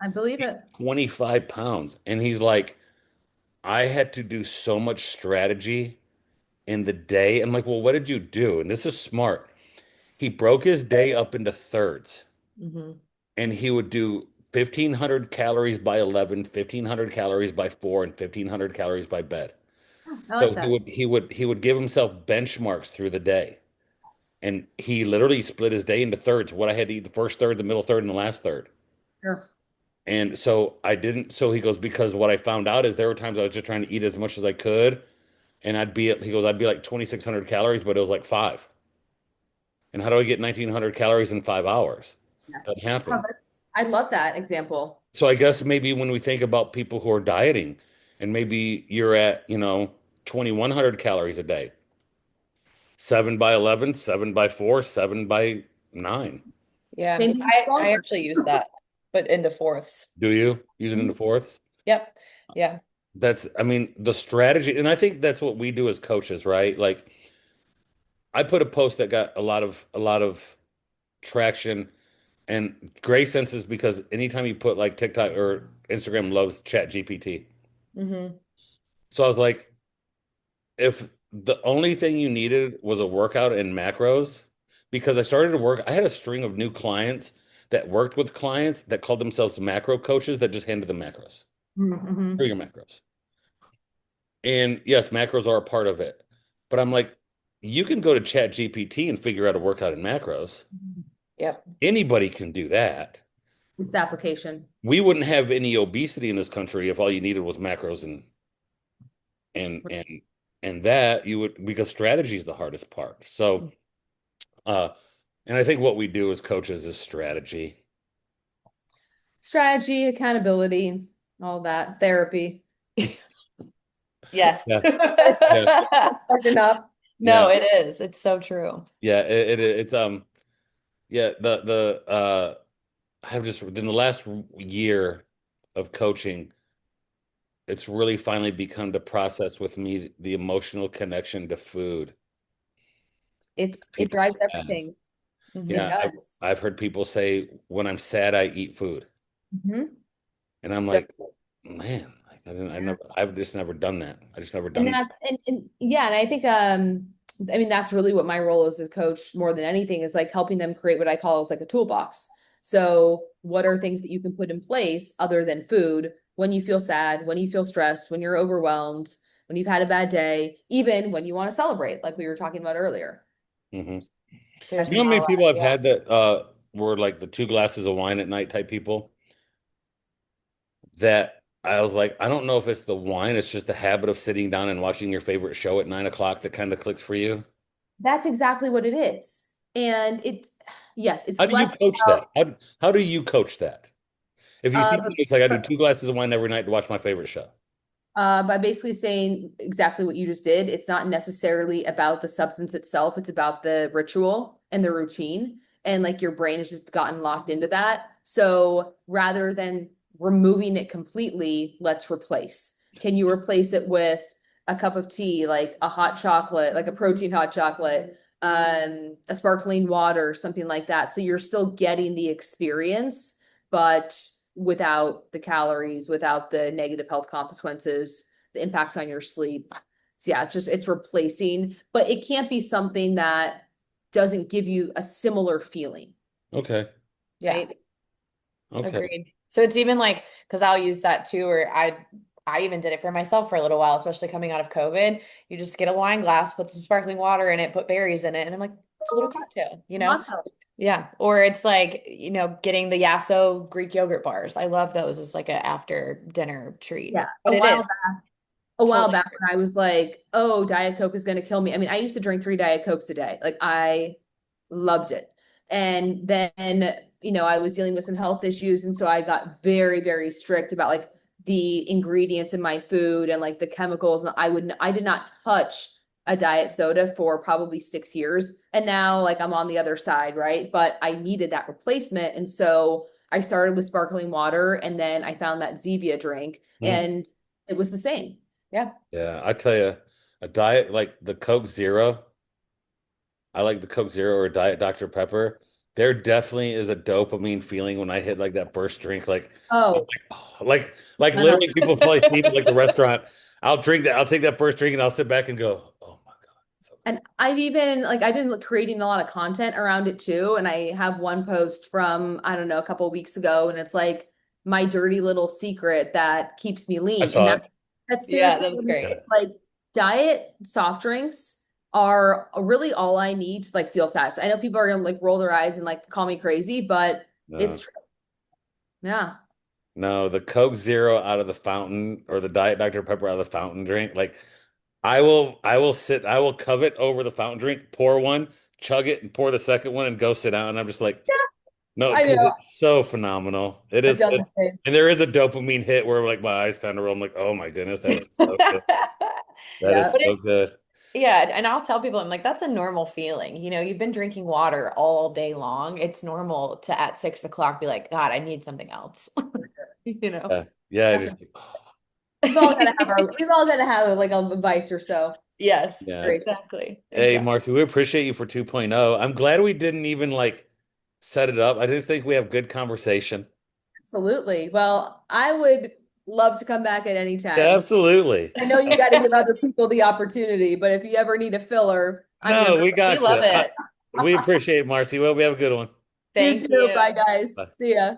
I believe it. 25 pounds. And he's like, I had to do so much strategy in the day. I'm like, well, what did you do? And this is smart. He broke his day up into thirds, Mhm. and he would do 1,500 calories by 11, 1,500 calories by 4, and 1,500 calories by bed. I So like that. he would give himself benchmarks through the day. And he literally split his day into thirds, what I had to eat the first third, the middle third, and the last third. Sure. And so I didn't, so he goes, because what I found out is there were times I was just trying to eat as much as I could. And he goes, I'd be like 2,600 calories, but it was like five. And how do I get 1,900 calories in 5 hours? Doesn't Yes. Oh, happen. I love that example. So I guess maybe when we think about people who are dieting and maybe you're at, 2,100 calories a day, 7 by 11, 7 by 4, 7 by 9. Yeah. Same thing with I stronger. actually use that, but into fourths. Do you use it into fourths? Yep. Yeah. I mean, the strategy, and I think that's what we do as coaches, right? Like I put a post that got a lot of traction and gray senses because anytime you put like TikTok or Instagram loves Chat GPT. Hmm. So I was like, if the only thing you needed was a workout and macros, because I started to work, I had a string of new clients that worked with clients that called themselves macro coaches that just handed them macros. Mm-hmm. Here are your macros. And yes, macros are a part of it. But I'm like, you can go to Chat GPT and figure out a workout in macros. Yep. Anybody can do that. It's the application. We wouldn't have any obesity in this country if all you needed was macros and and and that you would, because strategy is the hardest part. So uh and I think what we do as coaches is strategy. Strategy, accountability, all that, therapy. Yes. Yeah. Yeah. That's hard enough. Yeah. No, it is. It's so true. Yeah. It's yeah, the I have just in the last year of coaching, it's really finally become to process with me the emotional connection to food It people drives have. everything. It Yeah, Hmm. does. I've heard people say when I'm sad, I eat food. Hmm. And I'm So like, man, like, I've just never done that. I just never and done. that's and yeah, and I think I mean that's really what my role as a coach more than anything is like helping them create what I call is like a toolbox. So what are things that you can put in place other than food when you feel sad, when you feel stressed, when you're overwhelmed, when you've had a bad day, even when you want to celebrate, like we were talking about earlier. Hmm. There's You know how not a many lot. people I've Yeah. had that were like the 2 glasses of wine at night type people that I was like, I don't know if it's the wine, it's just the habit of sitting down and watching your favorite show at 9 o'clock that kind of clicks for you. That's exactly what it is. And yes, it's How do you less coach about that? How do you coach that? If you see uh, something, it's like I do 2 glasses of wine every night to watch my favorite show. by basically saying exactly what you just did. It's not necessarily about the substance itself, it's about the ritual and the routine. And like your brain has just gotten locked into that. So rather than removing it completely, let's replace. Can you replace it with a cup of tea, like a hot chocolate, like a protein hot chocolate, a sparkling water, something like that? So you're still getting the experience, but without the calories, without the negative health consequences, the impacts on your sleep. So yeah, it's replacing, but it can't be something that doesn't give you a similar feeling, Yeah. right? Okay. Agreed. So it's even like, because I'll use that too, or I even did it for myself for a little while, especially coming out of COVID. You just get a wine glass, put some sparkling water in it, put berries in it, and I'm like, it's a little cocktail, you know? Matcha. Yeah. Or it's like, getting the Yasso Greek yogurt bars. I love those as like a after dinner treat. Yeah, But it is a while totally back when I was like, oh, Diet Coke is going to kill me. I mean, I used to drink 3 Diet Cokes a day. Like I loved it. And then, I was dealing with some health issues. And so I got very, very strict about like the ingredients in my food and like the chemicals. And I did not touch a diet soda for probably 6 years. And now like I'm on the other side, right? But I needed that replacement. And so I started with sparkling water and then I found that Zevia drink Mm. and it was the same. Yeah. Yeah, I tell you, a diet like the Coke Zero, I like the Coke Zero or Diet Dr. Pepper. There definitely is a dopamine feeling when I hit like that first drink, I'm Oh, like, oh, like uh-huh. literally people probably see me like the restaurant. I'll take that first drink and I'll sit back and go, oh my God. So And I've been creating a lot of content around it too. And I have one post from, I don't know, a couple of weeks ago, and it's like my dirty little secret that keeps me I lean. And saw it. that's Yeah, seriously, that was great. Yeah. it's like diet soft drinks are really all I need to like feel satisfied. I know people are gonna like roll their eyes and like call me crazy, but No. it's true. Yeah. No, the Coke Zero out of the fountain or the Diet Dr. Pepper out of the fountain drink, like I will covet over the fountain drink, pour one, chug it, and pour the second one and go sit down. And I'm just like, no, I because know. it's so phenomenal. I've done the same. And there is a dopamine hit where like my eyes kind of roll. I'm like, oh my goodness, that is so good. That Yeah. is But so good. yeah, and I'll tell people, I'm like, that's a normal feeling. You've been drinking water all day long. It's normal to at 6 o'clock be like, God, I need something else. You know? Yeah. Yeah. We've all gotta have like a vice or so. Yes, Yeah. Great. exactly. Hey, Exactly. Marcy, we appreciate you for 2.0. I'm glad we didn't even like set it up. I just think we have good conversation. Absolutely. Well, I would love to come back at any Yeah, time. absolutely. I know you got to give other people the opportunity, but if you ever need a filler, I'm your No, we We got love you. it. We appreciate it, Marcy. Well, we have a good one. You Thank too. you. Bye, guys. Bye. See ya.